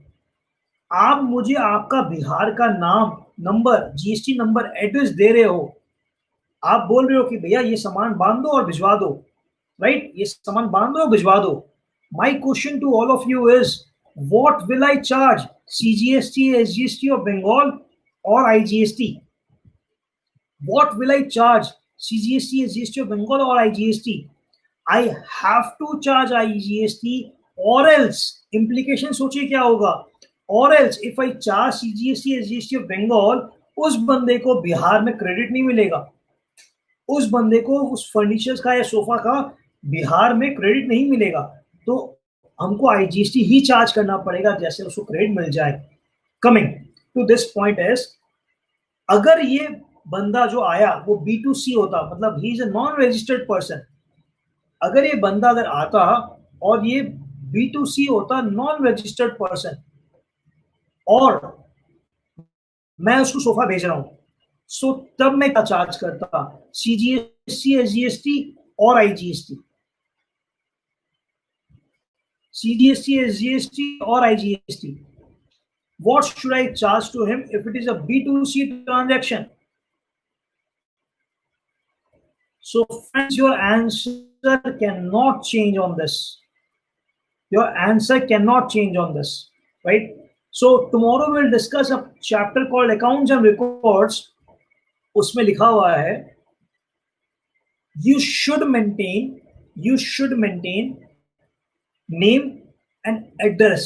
आप मुझे आपका बिहार का नाम, नंबर, जीएसटी नंबर, एड्रेस दे रहे हो. आप बोल रहे हो कि भैया ये सामान बांध दो और भिजवा दो, राइट? ये सामान बांध दो और भिजवा दो. My question to all of you is, what will I charge? CGST, SGST of Bengal or IGST? What will I charge? CGST, SGST of Bengal or IGST? I have to charge IGST or else, implication सोचिए क्या होगा. Or else if I charge CGST, SGST of Bengal, उस बंदे को बिहार में credit नहीं मिलेगा. उस बंदे को उस फर्नीचर्स का या सोफा का बिहार में क्रेडिट नहीं मिलेगा. तो हमको IGST ही चार्ज करना पड़ेगा जैसे उसको क्रेडिट मिल जाए. Coming to this point is, अगर ये बंदा जो आया वो B2C होता, मतलब ही is a non registered person. अगर ये बंदा अगर आता और ये B2C होता, नॉन रजिस्टर्ड पर्सन, और मैं उसको सोफा भेज रहा हूं, सो तब मैं क्या चार्ज करता? CGST, SGST और IGST? CGST, SGST or IGST? What should I charge to him if it is a B2C transaction? So friends, your answer cannot change on this. Your answer cannot change on this, right? So tomorrow we'll discuss a chapter called Accounts and Records. उसमें लिखा हुआ है, you should maintain name and address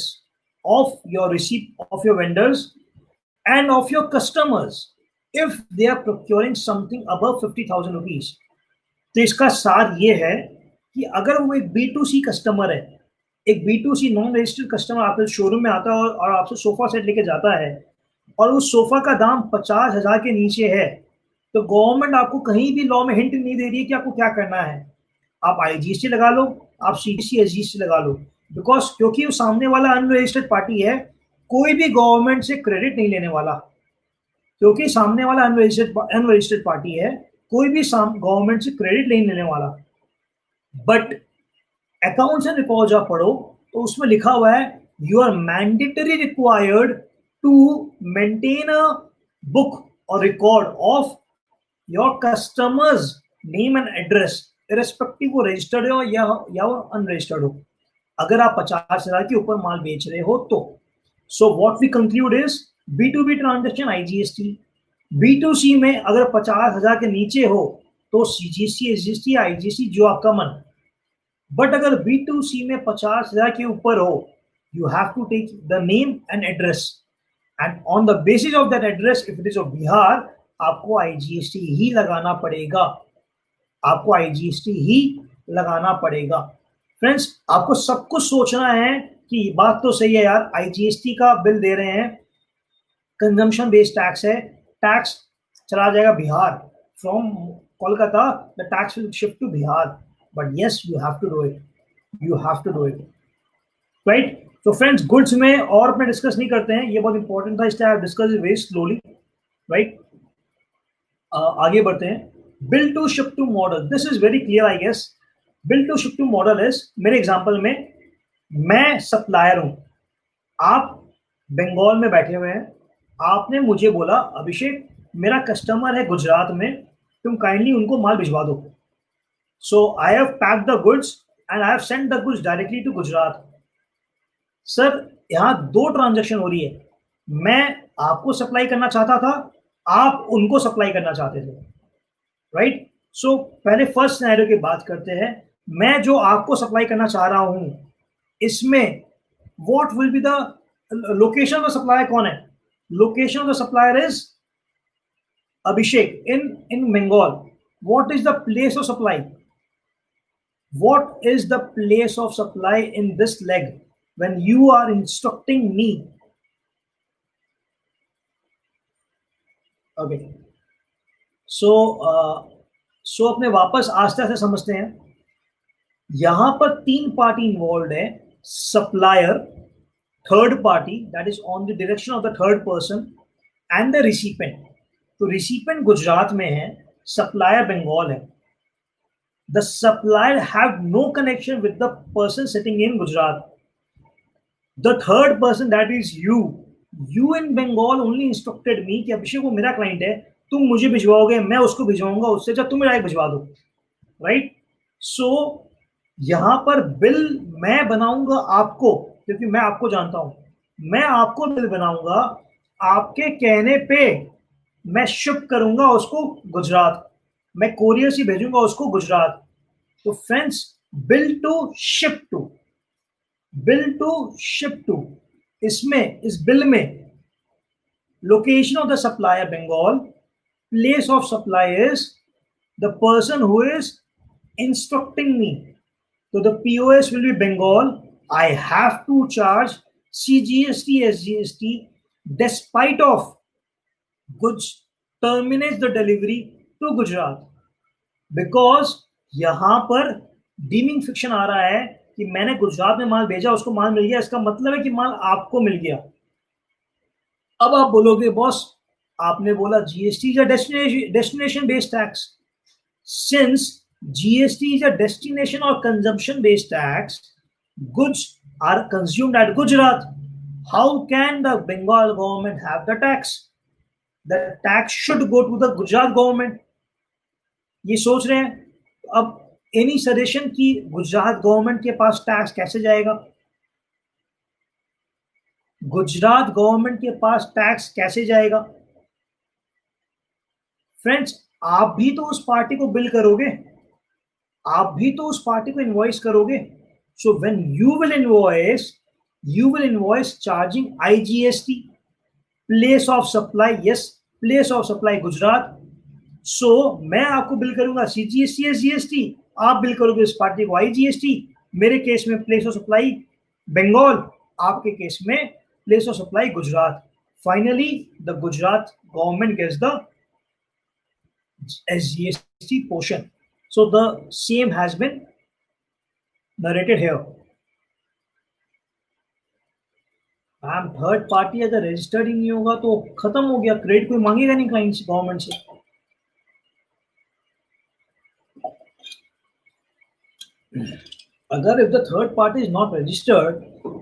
of your receipt, of your vendors and of your customers if they are procuring something above 50,000 rupees. तो इसका सार ये है कि अगर वो एक B2C कस्टमर है, एक B2C नॉन रजिस्टर्ड कस्टमर आपके शोरूम में आता है और आपसे सोफा सेट लेके जाता है और उस सोफा का दाम 50,000 के नीचे है, तो गवर्नमेंट आपको कहीं भी लॉ में हिंट नहीं दे रही है कि आपको क्या करना है. आप IGST लगा लो, आप CGST, SGST लगा लो, बिकॉज क्योंकि वो सामने वाला अनरजिस्टर्ड पार्टी है, कोई भी गवर्नमेंट से क्रेडिट नहीं लेने वाला. क्योंकि सामने वाला अनरजिस्टर्ड पार्टी है, कोई भी गवर्नमेंट से क्रेडिट नहीं लेने वाला. बट अकाउंट्स एंड रिकॉर्ड्स आप पढ़ो तो उसमें लिखा हुआ है, you are mandatory required to maintain a book और record of your customers name and address, irrespective वो रजिस्टर्ड हो या अनरजिस्टर्ड हो, अगर आप 50,000 के ऊपर माल बेच रहे हो तो. So what we conclude is, B2B transaction IGST, B2C में अगर 50,000 के नीचे हो तो CGST, SGST, IGST जो आपका मन. बट अगर B2C में 50,000 के ऊपर हो, you have to take the name and address, and on the basis of that address, if it is of Bihar, आपको IGST ही लगाना पड़ेगा. फ्रेंड्स, आपको सब कुछ सोचना है कि बात तो सही है यार, आईजीएसटी का बिल दे रहे हैं, कंजम्पशन बेस्ड टैक्स है, टैक्स चला जाएगा Bihar, from Kolkata the tax will shift to Bihar, but yes you have to do it, you have to do it, right? तो फ्रेंड्स, गुड्स में और अपने डिस्कस नहीं करते हैं, ये बहुत इंपॉर्टेंट था, इसलिए I discuss it very slowly, right? आगे बढ़ते हैं। Bill to ship to model, this is very clear I guess. Bill to ship to model is, मेरे एग्जांपल में मैं सप्लायर हूं, आप बंगाल में बैठे हुए हैं, आपने मुझे बोला अभिषेक मेरा कस्टमर है गुजरात में, तुम काइंडली उनको माल भिजवा दो। So I have packed the goods and I have sent the goods directly to Gujarat. Sir यहां दो ट्रांजैक्शन हो रही है, मैं आपको सप्लाई करना चाहता था, आप उनको सप्लाई करना चाहते थे, राइट? सो पहले फर्स्ट सिनेरियो की बात करते हैं। मैं जो आपको सप्लाई करना चाह रहा हूं, इसमें what will be the location of the supplier? कौन है? Location of the supplier is Abhishek in Bengal. What is the place of supply? What is the place of supply in this leg when you are instructing me? Okay. So अपने वापस आस्ते आस्ते समझते हैं। यहां पर तीन पार्टी इन्वॉल्व है, supplier, third party that is on the direction of the third person, and the recipient. तो रिसिपेंट गुजरात में है, सप्लायर बंगाल है। The supplier have no connection with the person sitting in Gujarat. The third person, that is you in Bengal only instructed me कि अभिषेक वो मेरा client है, तुम मुझे भिजवाओगे, मैं उसको भिजवाऊंगा, उससे जब तुम मेरा भिजवा दो, राइट? सो यहां पर बिल मैं बनाऊंगा आपको, क्योंकि मैं आपको जानता हूं, मैं आपको बिल बनाऊंगा, आपके कहने पे मैं शिप करूंगा उसको गुजरात, मैं कोरियर से भेजूंगा उसको गुजरात। तो friends, bill to ship to, bill to ship to, इसमें इस बिल में location of the supplier Bengal, place of supply is the person who is instructing me, तो the POS will be Bengal, I have to charge CGST SGST despite of goods terminates the delivery to Gujarat, because यहां पर dimming fiction आ रहा है कि मैंने गुजरात में माल भेजा, उसको माल मिल गया, इसका मतलब है कि माल आपको मिल गया। अब आप बोलोगे बॉस आपने बोला GST is a destination based tax, since GST is a destination और consumption based tax, goods are consumed at Gujarat, how can the Bengal government have the tax? The tax should go to the Gujarat government. ये सोच रहे हैं, अब any suggestion की Gujarat government के पास tax कैसे जाएगा? गुजरात गवर्नमेंट के पास टैक्स कैसे जाएगा? फ्रेंड्स, आप भी तो उस पार्टी को बिल करोगे, आप भी तो उस पार्टी को इनवॉइस करोगे। So when you will invoice charging IGST, place of supply, yes place of supply Gujarat. So मैं आपको बिल करूंगा CGST SGST, आप बिल करोगे इस पार्टी को IGST। मेरे केस में प्लेस ऑफ सप्लाई बंगाल, आपके केस में place of supply Gujarat. Finally the Gujarat government gets the SGST portion. So the same has been narrated here. Ma'am third party अगर रजिस्टर्ड ही नहीं होगा तो खत्म हो गया, क्रेडिट कोई मांगेगा नहीं क्लाइंट से, गवर्नमेंट से। अगर if the third party is not registered,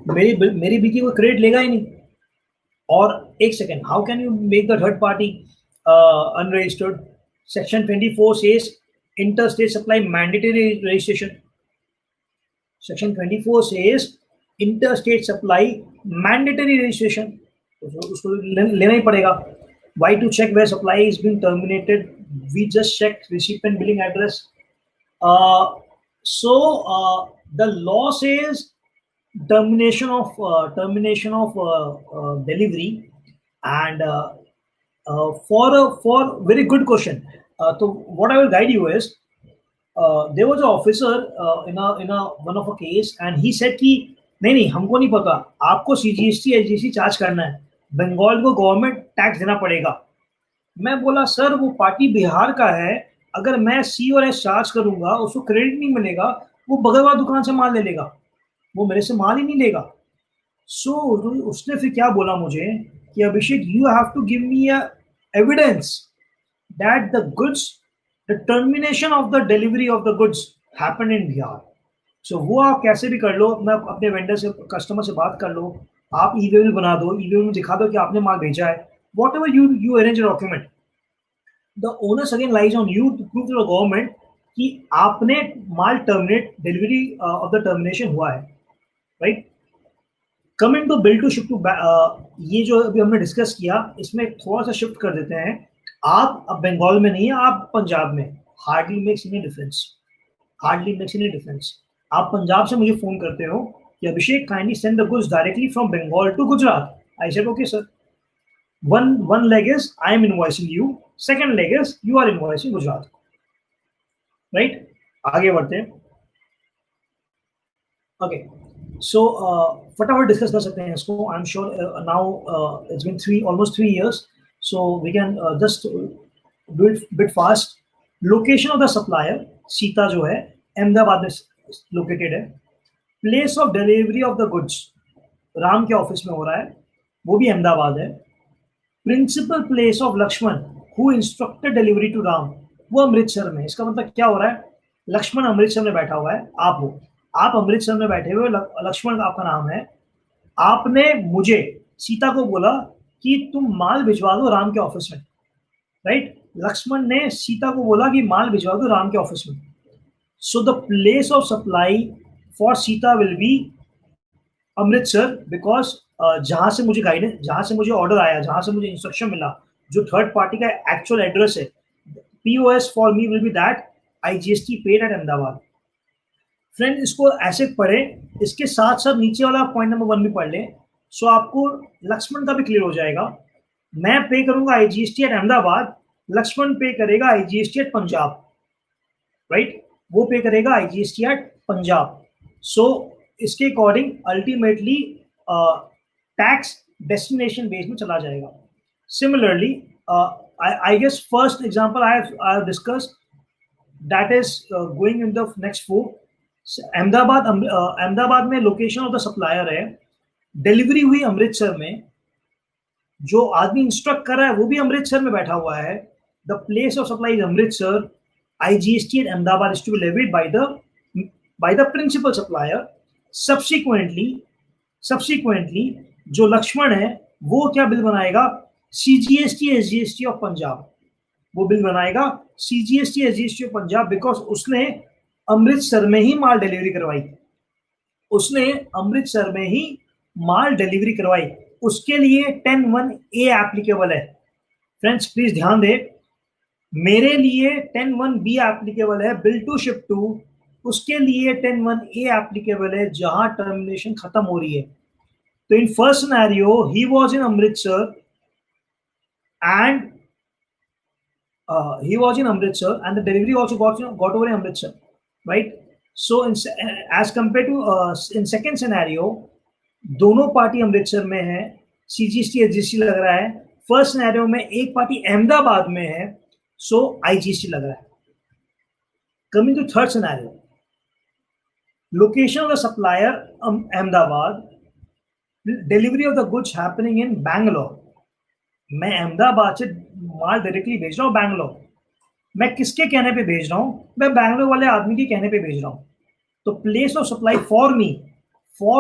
मेरी बिकी को क्रेडिट लेगा ही नहीं। और एक second, how can you make the third party unregistered? Section 24 says interstate supply mandatory registration. Section 24 says interstate supply mandatory registration. उसको लेना ही पड़ेगा। Why to check where supply is being terminated? We just check recipient billing address. The law says termination of delivery, and for very good question. So what I will guide you is, there was an officer in one of a case, and he said कि नहीं, हमको नहीं पता, आपको CGST SGST charge करना है, बंगाल को government tax देना पड़ेगा। मैं बोला सर वो पार्टी बिहार का है, अगर मैं सी और एस चार्ज करूंगा उसको क्रेडिट नहीं मिलेगा, वो बगल वाला दुकान से माल ले लेगा, वो मेरे से माल ही नहीं लेगा। सो उसने फिर क्या बोला मुझे कि Abhishek you have to give me a evidence that the goods, the termination of the delivery of the goods happened in Bihar. So वो आप कैसे भी कर लो, अपना अपने वेंडर से, कस्टमर से बात कर लो, आप ई वे बिल बना दो, ई वे बिल में दिखा दो कि आपने माल भेजा है, whatever you arrange document, the onus again lies on you to prove to the government कि आपने माल terminate, delivery of the termination हुआ है, right. Coming to bill to shift to, ये जो अभी हमने डिस्कस किया इसमें थोड़ा सा शिफ्ट कर देते हैं। आप अब बंगाल में नहीं है, आप पंजाब में, hardly makes any difference, hardly makes any difference. आप पंजाब से मुझे फोन करते हो कि Abhishek kindly send the goods directly from Bengal to Gujarat, I said okay sir. one leg is I am invoicing you, second leg is you are invoicing Gujarat, right? आगे बढ़ते हैं। okay, so फटाफट डिस्कस कर सकते हैं इसको। I am sure now it's been almost 3 years, so we can just do it bit fast। Location of the supplier Sita जो है अहमदाबाद में लोकेटेड है। Place of delivery of the goods Ram के ऑफिस में हो रहा है, वो भी अहमदाबाद है। Principal place of Laxman who instructed delivery to Ram, वो अमृतसर में। इसका मतलब क्या हो रहा है, लक्ष्मण अमृतसर में बैठा हुआ है, आप हो, आप अमृतसर में बैठे हुए, लक्ष्मण आपका नाम है, आपने मुझे सीता को बोला कि तुम माल भिजवा दो राम के ऑफिस में, राइट। लक्ष्मण ने सीता को बोला कि माल भिजवा दो राम के ऑफिस में। So the place of supply for Sita will be Amritsar, because जहां से मुझे गाइडेंस, जहां से मुझे ऑर्डर आया, जहां से मुझे इंस्ट्रक्शन मिला, जो थर्ड पार्टी का एक्चुअल एड्रेस है, POS for me will be that IGST paid at Ahmedabad. Friend इसको ऐसे पढ़े, इसके साथ साथ नीचे वाला पॉइंट नंबर 1 भी पढ़ ले, सो आपको लक्ष्मण का भी क्लियर हो जाएगा। मैं पे करूंगा आईजीएसटी एट अहमदाबाद, लक्ष्मण पे करेगा आईजीएसटी एट पंजाब, राइट, वो पे करेगा आईजीएसटी एट पंजाब। सो इसके according ultimately tax destination base में चला जाएगा। Similarly I guess first example I have discussed, that is going in the next 4। Ahmedabad में लोकेशन ऑफ द सप्लायर है, डिलीवरी हुई अमृतसर में, जो आदमी इंस्ट्रक्ट कर रहा है वो भी अमृतसर में बैठा हुआ है, the place of supply is Amritsar, IGST at Ahmedabad is to be levied by the principal supplier. Subsequently जो लक्ष्मण है वो क्या बिल बनाएगा, सीजीएसटी एसजीएसटी ऑफ पंजाब, वो बिल बनाएगा CGST SGST of Punjab, because उसने अमृतसर में ही माल डिलीवरी करवाई, उसने अमृतसर में ही माल डिलीवरी करवाई, उसके लिए 10(1)A एप्लीकेबल है। फ्रेंड्स प्लीज ध्यान दे, मेरे लिए 10(1)B एप्लीकेबल है, बिल टू शिप टू, उसके लिए 10(1)A एप्लीकेबल है जहां टर्मिनेशन खत्म हो रही है। तो in first scenario he was in Amritsar and the delivery also got over in Amritsar, right? So as compared to in second scenario, दोनों पार्टी अमृतसर में है, सीजीएसटी एसजीएसटी लग रहा है। फर्स्ट सिनेरियो में एक पार्टी अहमदाबाद में है, सो आईजीएसटी लग रहा है। Coming to third scenario, location of the supplier Ahmedabad, delivery of the goods happening in Bangalore. मैं अहमदाबाद से माल डायरेक्टली भेज रहा हूँ बैंगलोर, मैं किसके कहने पे भेज रहा हूँ, मैं बैंगलोर वाले आदमी के कहने पे भेज रहा हूँ। तो place of supply for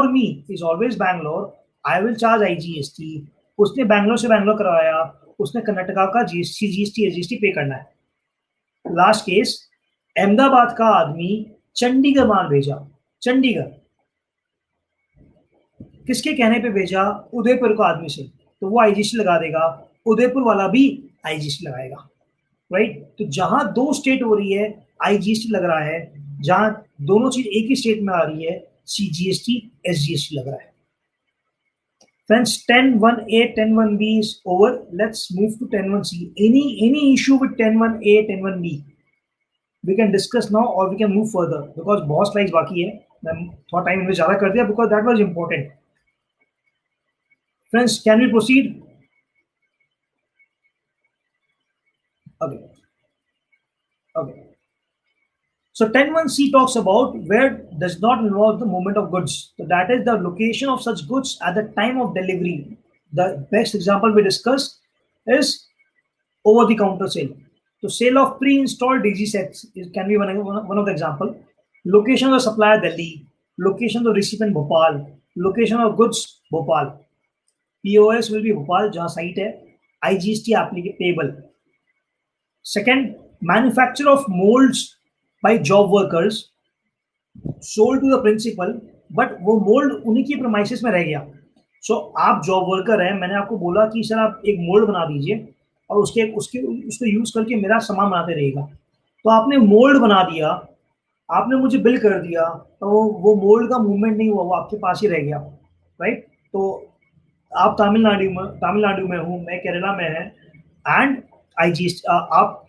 me is always Bangalore, I will charge IGST. उसने बैंगलोर से बैंगलोर करवाया, उसने कर्नाटका का जीएसटी एसजीएसटी पे करना है। लास्ट केस, अहमदाबाद का आदमी चंडीगढ़ माल भेजा, चंडीगढ़ किसके कहने पे भेजा, उदयपुर को आदमी से, तो वो आईजीएसटी लगा देगा, उदयपुर वाला भी आईजीएसटी लगाएगा, राइट। तो जहां दो स्टेट हो रही है आईजीएसटी लग रहा है, जहां दोनों चीज एक ही स्टेट में आ रही है सीजीएसटी एसजीएसटी लग रहा है। Friends 10(1)A 10(1)B is over, let's move to 10(1)C। any issue with 10(1)A 10(1)B we can discuss now or we can move further because बहुत स्लाइड्स बाकी है। मैं थोड़ा टाइम इन्वेस्ट ज़्यादा कर दिया because that was important. Friends, can we proceed? Okay. Okay. So 101C talks about where does not involve the movement of goods. So that is the location of such goods at the time of delivery. The best example we discussed is over-the-counter sale. So sale of pre-installed DG sets can be one of the example. Location of the supplier Delhi. Location of the recipient Bhopal. Location of goods Bhopal. POS will be Bhopal, जहाँ site है. IGST applicable. Second, manufacture of molds by job workers sold to the principal, but वो mould उन्हीं की premises में रह गया. सो आप job worker हैं, मैंने आपको बोला कि सर आप एक मोल्ड बना दीजिए और उसके उसके उसको यूज करके मेरा सामान बनाते रहेगा. तो आपने मोल्ड बना दिया, आपने मुझे बिल कर दिया, तो वो मोल्ड का मूवमेंट नहीं हुआ, वो आपके पास ही रह गया. राइट. तो आप तमिलनाडु में हूँ, मैं केरला में है, एंड IGST आप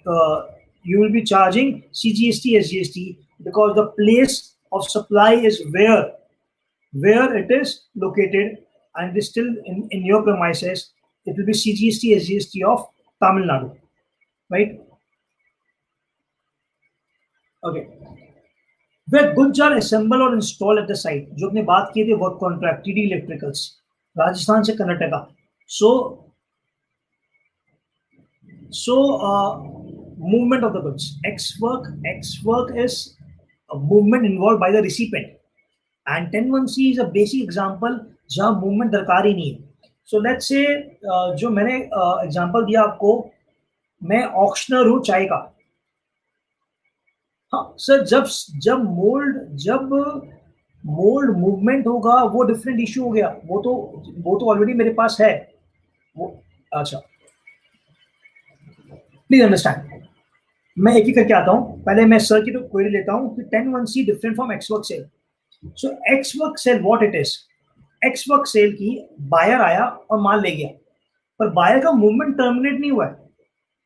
you will be charging CGST, SGST because the place of supply is where it is located, and it is still in your premises. It will be CGST, SGST of Tamil Nadu, right? Okay. Where goods are assembled or installed at the site. जो अपने बात किए थे work contract, TD electricals, Rajasthan से Karnataka. So movement of the goods. X work is a movement involved by the recipient, and 101C is a basic example जहाँ movement दरकार ही नहीं है. So let's say जो मैंने example दिया आपको, मैं ऑक्शनर हूँ चाय का. हाँ सर, जब मोल्ड मूवमेंट होगा वो डिफरेंट इश्यू हो गया. वो तो ऑलरेडी मेरे पास है वो. अच्छा, प्लीज अंडरस्टैंड. मैं एक ही करके आता हूँ. पहले मैं सर की तो क्वेरी लेता हूँ कि 101C different from ex work sale. So ex work sale what it is. Ex work sale की बायर आया और माल ले गया, पर बायर का मूवमेंट टर्मिनेट नहीं हुआ है.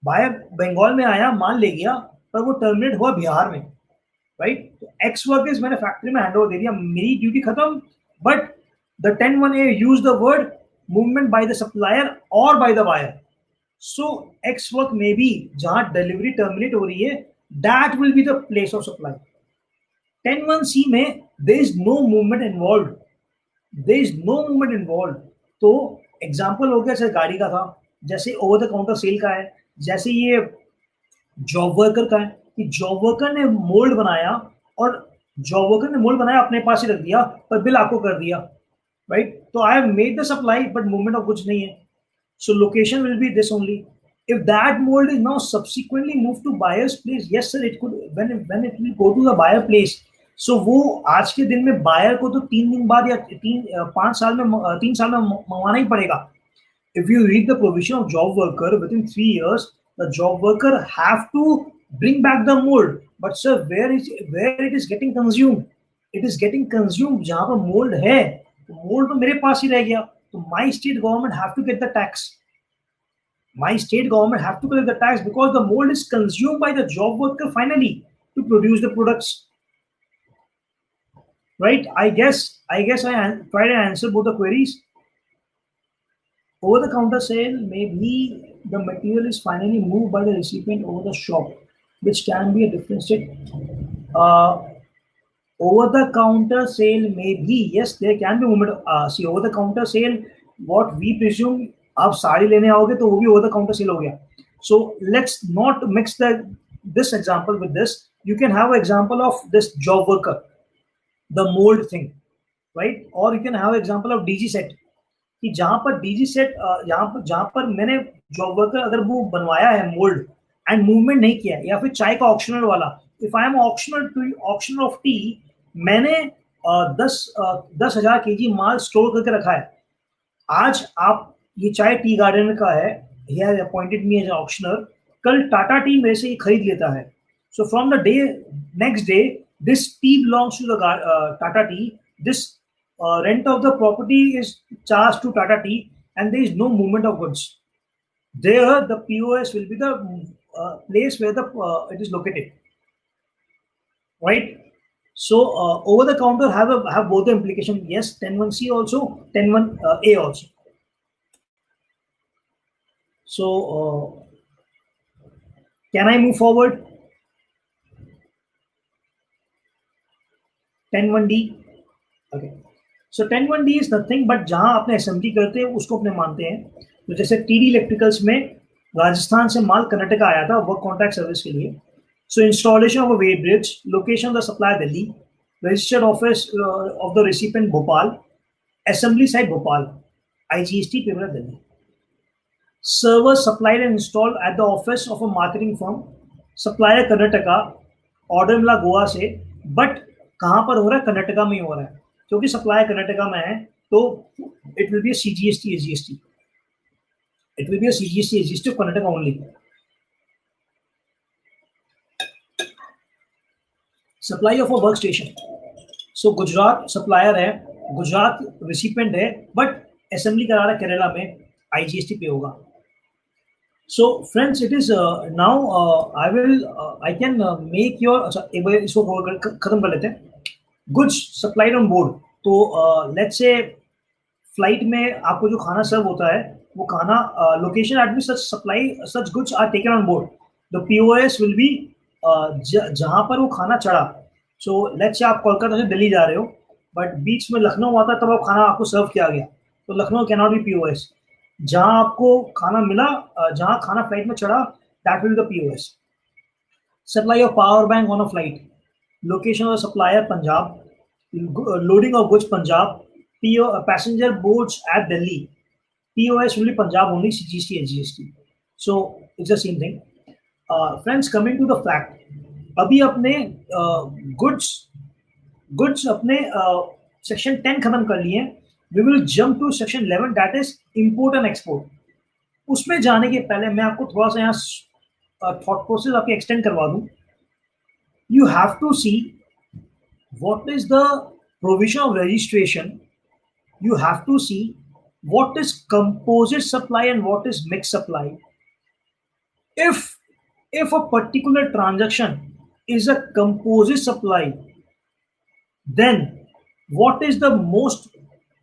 बायर बंगाल में आया, माल ले गया, पर वो टर्मिनेट हुआ बिहार में. राइट. एक्स वर्क इज, मैंने फैक्ट्री में हैंड ओवर दे दिया, मेरी ड्यूटी खत्म, but the 101A use the word movement by the supplier और by the buyer. So X work may be जहां डिलीवरी टर्मिनेट हो रही है, that will be the place of supply. 101C में there is no movement involved. There is no movement involved. तो example हो गया sir गाड़ी का था, जैसे ओवर द काउंटर सेल का है, जैसे ये जॉब वर्कर का है कि जॉब वर्कर ने मोल्ड बनाया और जॉब वर्कर ने मोल्ड बनाया अपने पास ही रख दिया, पर बिल आपको कर दिया. राइट. तो I have made the supply but movement of कुछ नहीं है. So location will be this only. If that mold is now subsequently moved to buyer's place, yes sir, it could, when it will go to the buyer place. So वो आज के दिन में buyer को तो 3 दिन बाद या 3 साल में मंगवाना ही पड़ेगा. If you read the provision of job worker, within 3 years, the job worker have to bring back the mold. But sir, where it is getting consumed? It is getting consumed जहाँ पर mold है, mold तो मेरे पास ही रह गया. So my state government have to get the tax. My state government have to collect the tax because the mold is consumed by the job worker finally to produce the products. Right? I guess I tried to answer both the queries. Over the counter sale may be the material is finally moved by the recipient over the shop, which can be a different state. Over the counter sale may be, yes, there can be movement. See, over the counter sale, what we presume, आप साड़ी लेने आओगे तो वो भी over the counter sale हो गया. So let's not mix this example with this. You can have an example of this job worker, the mold thing, right? Or you can have an example of DG set. कि जहां पर DG set, जहां पर मैंने job worker अगर वो बनवाया है मोल्ड एंड मूवमेंट नहीं किया, या फिर चाय का ऑक्शनर वाला, if I am auctioneer of T, मैंने 10,000 kg माल स्टोर करके रखा है. आज आप ये चाय टी गार्डन का है, he has appointed me as an auctioneer. कल टाटा टी मेरे से ये खरीद लेता है. So from the next day, this tea belongs to the Tata tea. This rent of the property is charged to Tata tea, and there is no movement of goods. There, the POS will be the place where it is located. Right? So over the counter have both the implication. Yes, 10(1)(c) also, 10(1)(a) also. So can I move forward? 10(1)(d). Okay. So 10(1)(d) is nothing but जहां आपने assembly करते हैं उसको अपने मानते हैं. तो जैसे टीडी इलेक्ट्रिकल्स में राजस्थान से माल कर्नाटक आया था वर्क कॉन्ट्रैक्ट सर्विस के लिए. So installation of a weight bridge, location of the supplier Delhi, registered office of the recipient Bhopal, assembly site Bhopal, IGST paper Delhi. Server supplied and installed at the office of a marketing firm, supplier Karnataka, order मिला गोवा से, but कहाँ पर हो रहा है? कर्नाटका में ही हो रहा है. क्योंकि सप्लायर कर्नाटका में है तो it will be a CGST SGST. It will be a CGST SGST of Karnataka only. Supply of a workstation. So Gujarat supplier है, गुजरात रिसिपेंट है, बट असेंबली करा रहा है केरला में, IGST पे होगा. So friends, it is now I can make your. अच्छा एक बार इसको खत्म कर लेते हैं. Goods supplied on board. तो let's say फ्लाइट में आपको जो खाना सर्व होता है वो खाना location eight which such goods are taken on board. The POS will be जहां पर वो खाना चढ़ा. So let's say आप कोलकाता से दिल्ली जा रहे हो, बट बीच में लखनऊ आता तब वो खाना आपको सर्व किया गया, तो Lucknow can not be POS. जहां आपको खाना मिला, जहां खाना फ्लाइट में चढ़ा, that will be the POS. Supply of power bank on a flight. Location of the supplier Punjab. Loading of goods Punjab. Passenger boards at Delhi. POS will be Punjab only, CGST and GST. So it's the same thing. Friends, coming to the fact, अभी अपने goods अपने section 10 खत्म कर लिए. We will jump to section 11, that is import and export. उसमें जाने के पहले मैं आपको थोड़ा सा यहाँ thought process आपके extend करवा दूं. You have to see what is the provision of registration. You have to see what is composite supply and what is mixed supply. If a particular transaction is a composite supply, then what is the most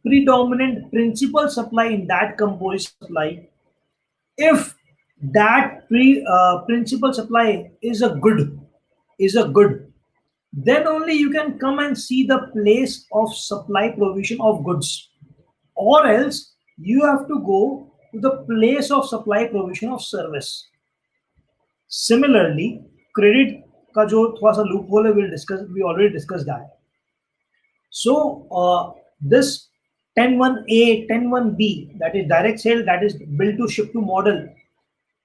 predominant principal supply in that composite supply? If that principal supply is a good, then only you can come and see the place of supply provision of goods, or else you have to go to the place of supply provision of service. Similarly, credit का जो थोड़ा सा loophole है, we already discussed that. So this 10(1)(a), 10(1)(b, that is direct sale, that is bill to ship to model,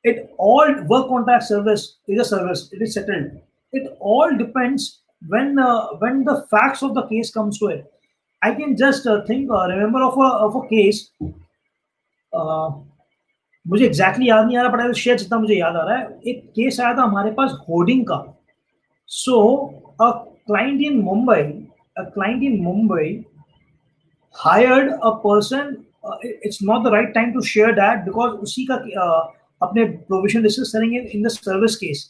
it all work contract service is a service, it is settled. It all depends when the facts of the case comes to it. I can just remember of a case. मुझे exactly याद नहीं आ रहा, but I will share जितना मुझे याद आ रहा है. एक केस आया था हमारे पास होर्डिंग का. So a client in Mumbai hired a person. It's not the right time to share that because उसी का अपने provision discuss करेंगे in the service case.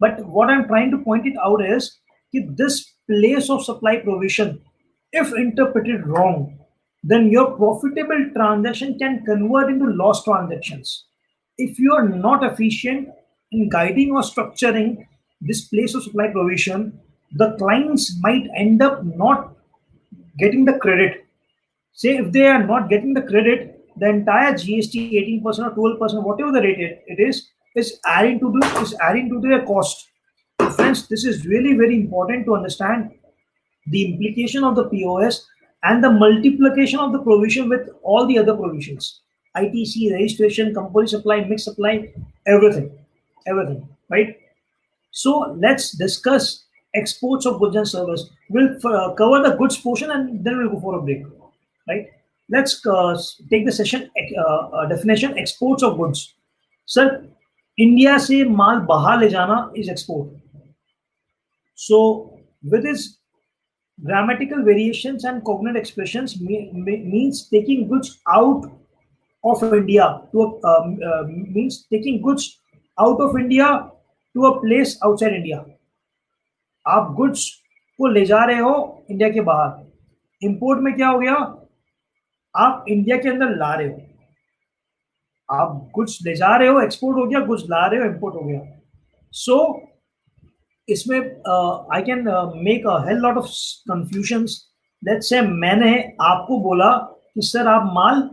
But what I'm trying to point it out is that this place of supply provision, if interpreted wrong, then your profitable transaction can convert into lost transactions. If you are not efficient in guiding or structuring this place of supply provision, the clients might end up not getting the credit. Say if they are not getting the credit, the entire GST 18% or 12%, whatever the rate it is adding to their cost. Friends, this is really very important to understand the implication of the POS and the multiplication of the provision with all the other provisions. ITC, registration, compulsory supply, mixed supply, everything, right? So let's discuss exports of goods and service. We'll cover the goods portion and then we'll go for a break, right? Let's take the session definition, exports of goods. Sir, India se maal bahar le jana is export. So with its grammatical variations and cognate expressions means taking goods out of India means taking goods out of India to a place outside India. आप goods को ले जा रहे हो India के बाहर, import में क्या हो गया, आप इंडिया के अंदर ला रहे हो, आप कुछ ले जा रहे हो एक्सपोर्ट हो गया, कुछ ला रहे हो इंपोर्ट हो गया। सो इसमें I can make a hell lot of confusions. Let's say मैंने आपको बोला कि सर आप माल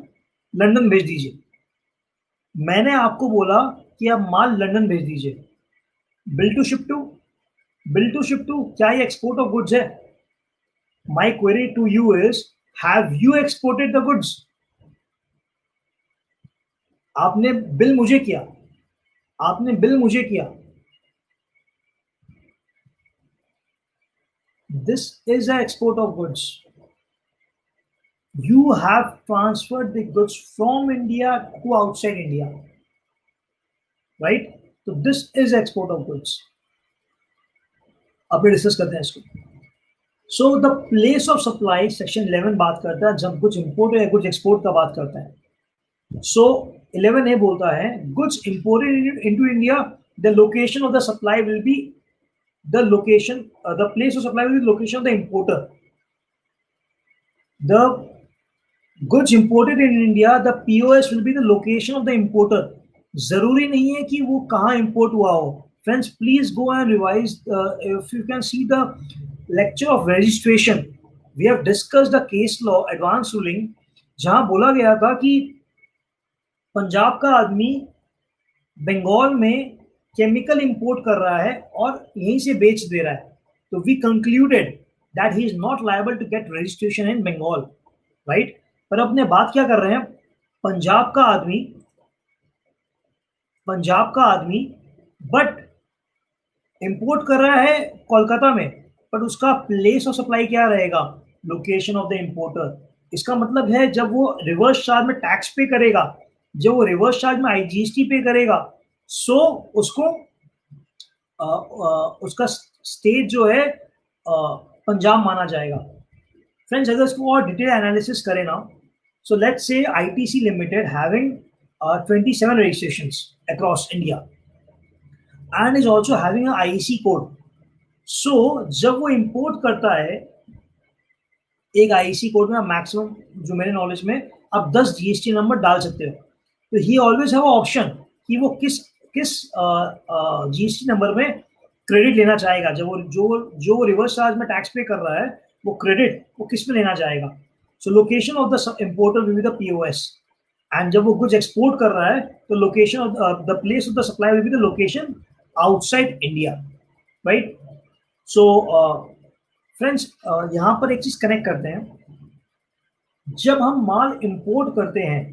लंदन भेज दीजिए, मैंने आपको बोला कि आप माल लंदन भेज दीजिए, bill to ship to, bill to ship to क्या ये एक्सपोर्ट ऑफ गुड्स है? My query to you is, have you exported the goods? आपने बिल मुझे किया, आपने बिल मुझे किया। This is a export of goods. You have transferred the goods from India to outside India, right? So this is export of goods. अब discuss करते हैं इसको। So the place of supply section 11 बात करता है जब कुछ इंपोर्ट या कुछ एक्सपोर्ट का बात करता है। सो 11 ए बोलता है goods imported into India, the location of the supply will be the location, the place of supply will be location of the importer. The goods imported in India, the POS will be the location of the importer. जरूरी नहीं है कि वो कहाँ import हुआ हो। Friends, please go and revise. If you can see the lecture of registration, we have discussed the case law advance ruling, जहाँ बोला गया था कि पंजाब का आदमी बंगाल में केमिकल इंपोर्ट कर रहा है और यहीं से बेच दे रहा है, तो we concluded that he is not liable to get registration in Bengal, right? पर अपने बात क्या कर रहे हैं, पंजाब का आदमी, पंजाब का आदमी बट इंपोर्ट कर रहा है कोलकाता में, बट उसका प्लेस ऑफ सप्लाई क्या रहेगा, लोकेशन ऑफ द इंपोर्टर। इसका मतलब है जब वो रिवर्स चार्ज में टैक्स पे करेगा, जब वो रिवर्स चार्ज में आईजीएसटी पे करेगा, सो उसको उसका स्टेट जो है पंजाब माना जाएगा। फ्रेंड्स, अगर इसको और डिटेल एनालिसिस करें ना, so let's say ITC Limited having 27 registrations across India and is also having a IEC code. So जब वो import करता है एक IEC कोड में, मैक्सिमम जो मेरे नॉलेज में आप 10 GST नंबर डाल सकते हो, तो ही ऑलवेज हैव ऑप्शन कि वो किस किस GST नंबर में क्रेडिट लेना चाहेगा। जब वो जो रिवर्स चार्ज में टैक्स पे कर रहा है वो क्रेडिट वो किस में लेना चाहेगा। सो location of the importer will be the POS, and जब वो कुछ एक्सपोर्ट कर रहा है तो location of the place of the supply will be the location outside India, right? So friends, यहाँ पर एक चीज कनेक्ट करते हैं, जब हम माल इंपोर्ट करते हैं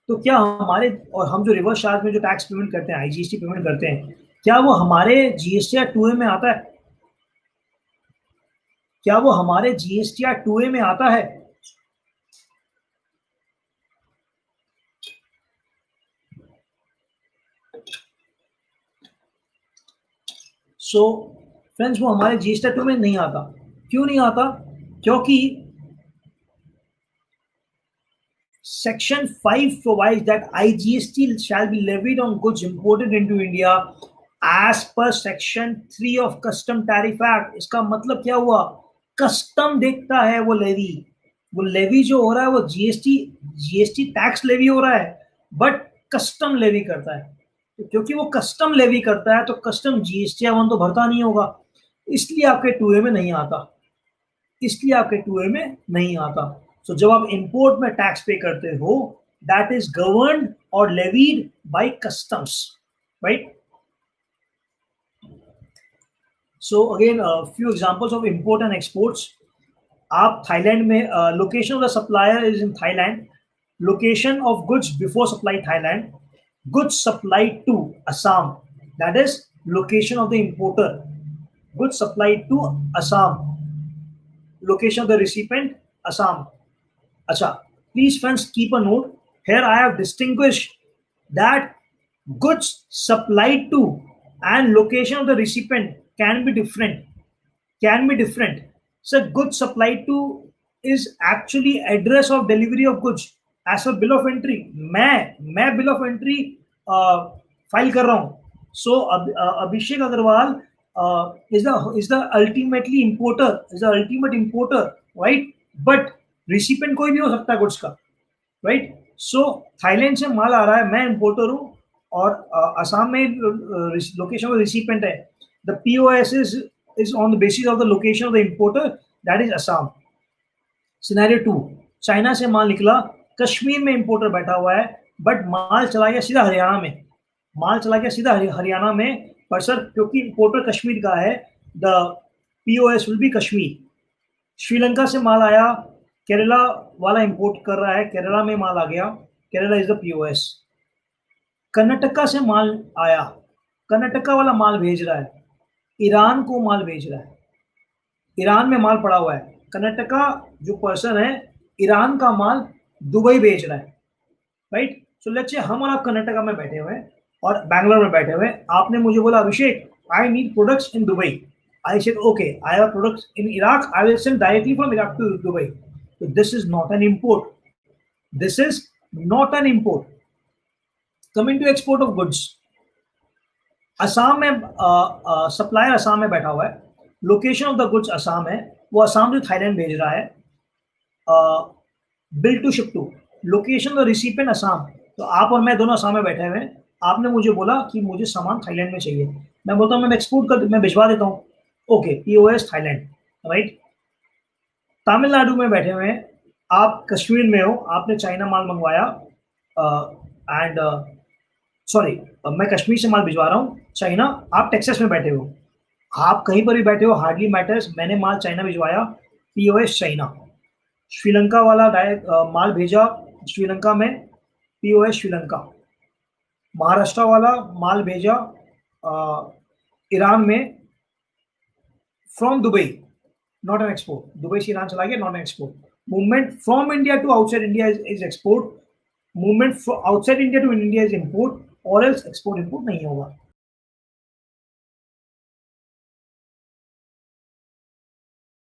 तो क्या हमारे, और हम जो रिवर्स चार्ज में जो टैक्स पेमेंट करते हैं, IGST पेमेंट करते हैं, क्या वो हमारे GST 2A में आता है? क्या वो हमारे GST 2A में आता है? सो फ्रेंड्स, वो हमारे GST 2 में नहीं आता। क्यों नहीं आता? क्योंकि Section 5 provides that IGST shall be levied on goods imported into India as per Section 3 of Custom Tariff Act. इसका मतलब क्या हुआ? कस्टम देखता है वो लेवी जो हो रहा है वो जीएसटी टैक्स लेवी हो रहा है, बट कस्टम लेवी करता है। तो क्योंकि वो कस्टम लेवी करता है तो कस्टम GST 1 तो भरता नहीं होगा, इसलिए आपके 2A में नहीं आता, इसलिए आपके 2A में नहीं आता। सो जब आप इंपोर्ट में टैक्स पे करते हो, दैट इज गवर्न्ड और levied by customs, right? So again few examples of import and exports. आप थाईलैंड में, location of the supplier is in Thailand, location of goods before supply Thailand, goods supplied to Assam, that is location of the importer, goods supplied to Assam, location of the recipient Assam. Acha, please friends keep a note. Here I have distinguished that goods supplied to and location of the recipient can be different. Can be different. So goods supplied to is actually address of delivery of goods as per bill of entry. मैं bill of entry file कर रहा हूँ. So Abhishek Agarwal is the ultimately importer, is the ultimate importer, right? But recipient कोई भी हो सकता है goods का, right? So थाईलैंड से माल आ रहा है, मैं इंपोर्टर हूँ, और असम में लोकेशन ऑफ रिसिपेंट है. The POS is on the basis of the location of the importer, that is Assam. Scenario 2, China से माल निकला, कश्मीर में इंपोर्टर बैठा हुआ है, बट माल चला गया सीधा हरियाणा में, माल चला गया सीधा हरियाणा में, पर सर क्योंकि इंपोर्टर कश्मीर का है, the POS will B Kashmir. Sri Lanka से माल आया, केरला वाला इंपोर्ट कर रहा है, केरला में माल आ गया, Kerala is the POS. Karnataka से माल आया, कर्नाटका वाला माल भेज रहा है, ईरान को माल भेज रहा है, ईरान में माल पड़ा हुआ है, कर्नाटका जो पर्सन है ईरान का माल दुबई भेज रहा है, राइट? सो लेट्स से हम और आप कर्नाटका में बैठे हुए हैं और बैंगलोर में बैठे हुए हैं. आपने मुझे बोला Abhishek I need products in Dubai. I said, okay, I have products in Iraq. I will send directly from Iraq to Dubai. So this is not an import. This is not an import. Coming to export of goods. Assam में supplier Assam में बैठा हुआ है, location of the goods Assam है, वो असम जो Thailand भेज रहा है. Bill to ship to, location the recipient Assam. तो आप और मैं दोनों असम में बैठे हुए हैं, आपने मुझे बोला कि मुझे सामान थाईलैंड में चाहिए, मैं बोलता हूँ मैं एक्सपोर्ट कर, मैं भिजवा देता हूँ. Okay, POS Thailand, right? Tamil Nadu में बैठे हुए हैं, आप कश्मीर में हो, आपने चाइना माल मंगवाया, एंड सॉरी मैं कश्मीर से माल भिजवा रहा हूँ चाइना, आप टेक्सास में बैठे हो, आप कहीं पर भी बैठे हो, हार्डली मैटर्स, मैंने माल चाइना भिजवाया, POS चाइना. श्रीलंका वाला डायरेक्ट माल भेजा श्रीलंका में, POS श्रीलंका. महाराष्ट्र वाला माल भेजा ईरान में, from Dubai, not an export. Dubai से ईरान चला गया, not an export. Movement from India to outside India is export. Movement outside India to India is import, और एल्स एक्सपोर्ट इंपोर्ट नहीं होगा.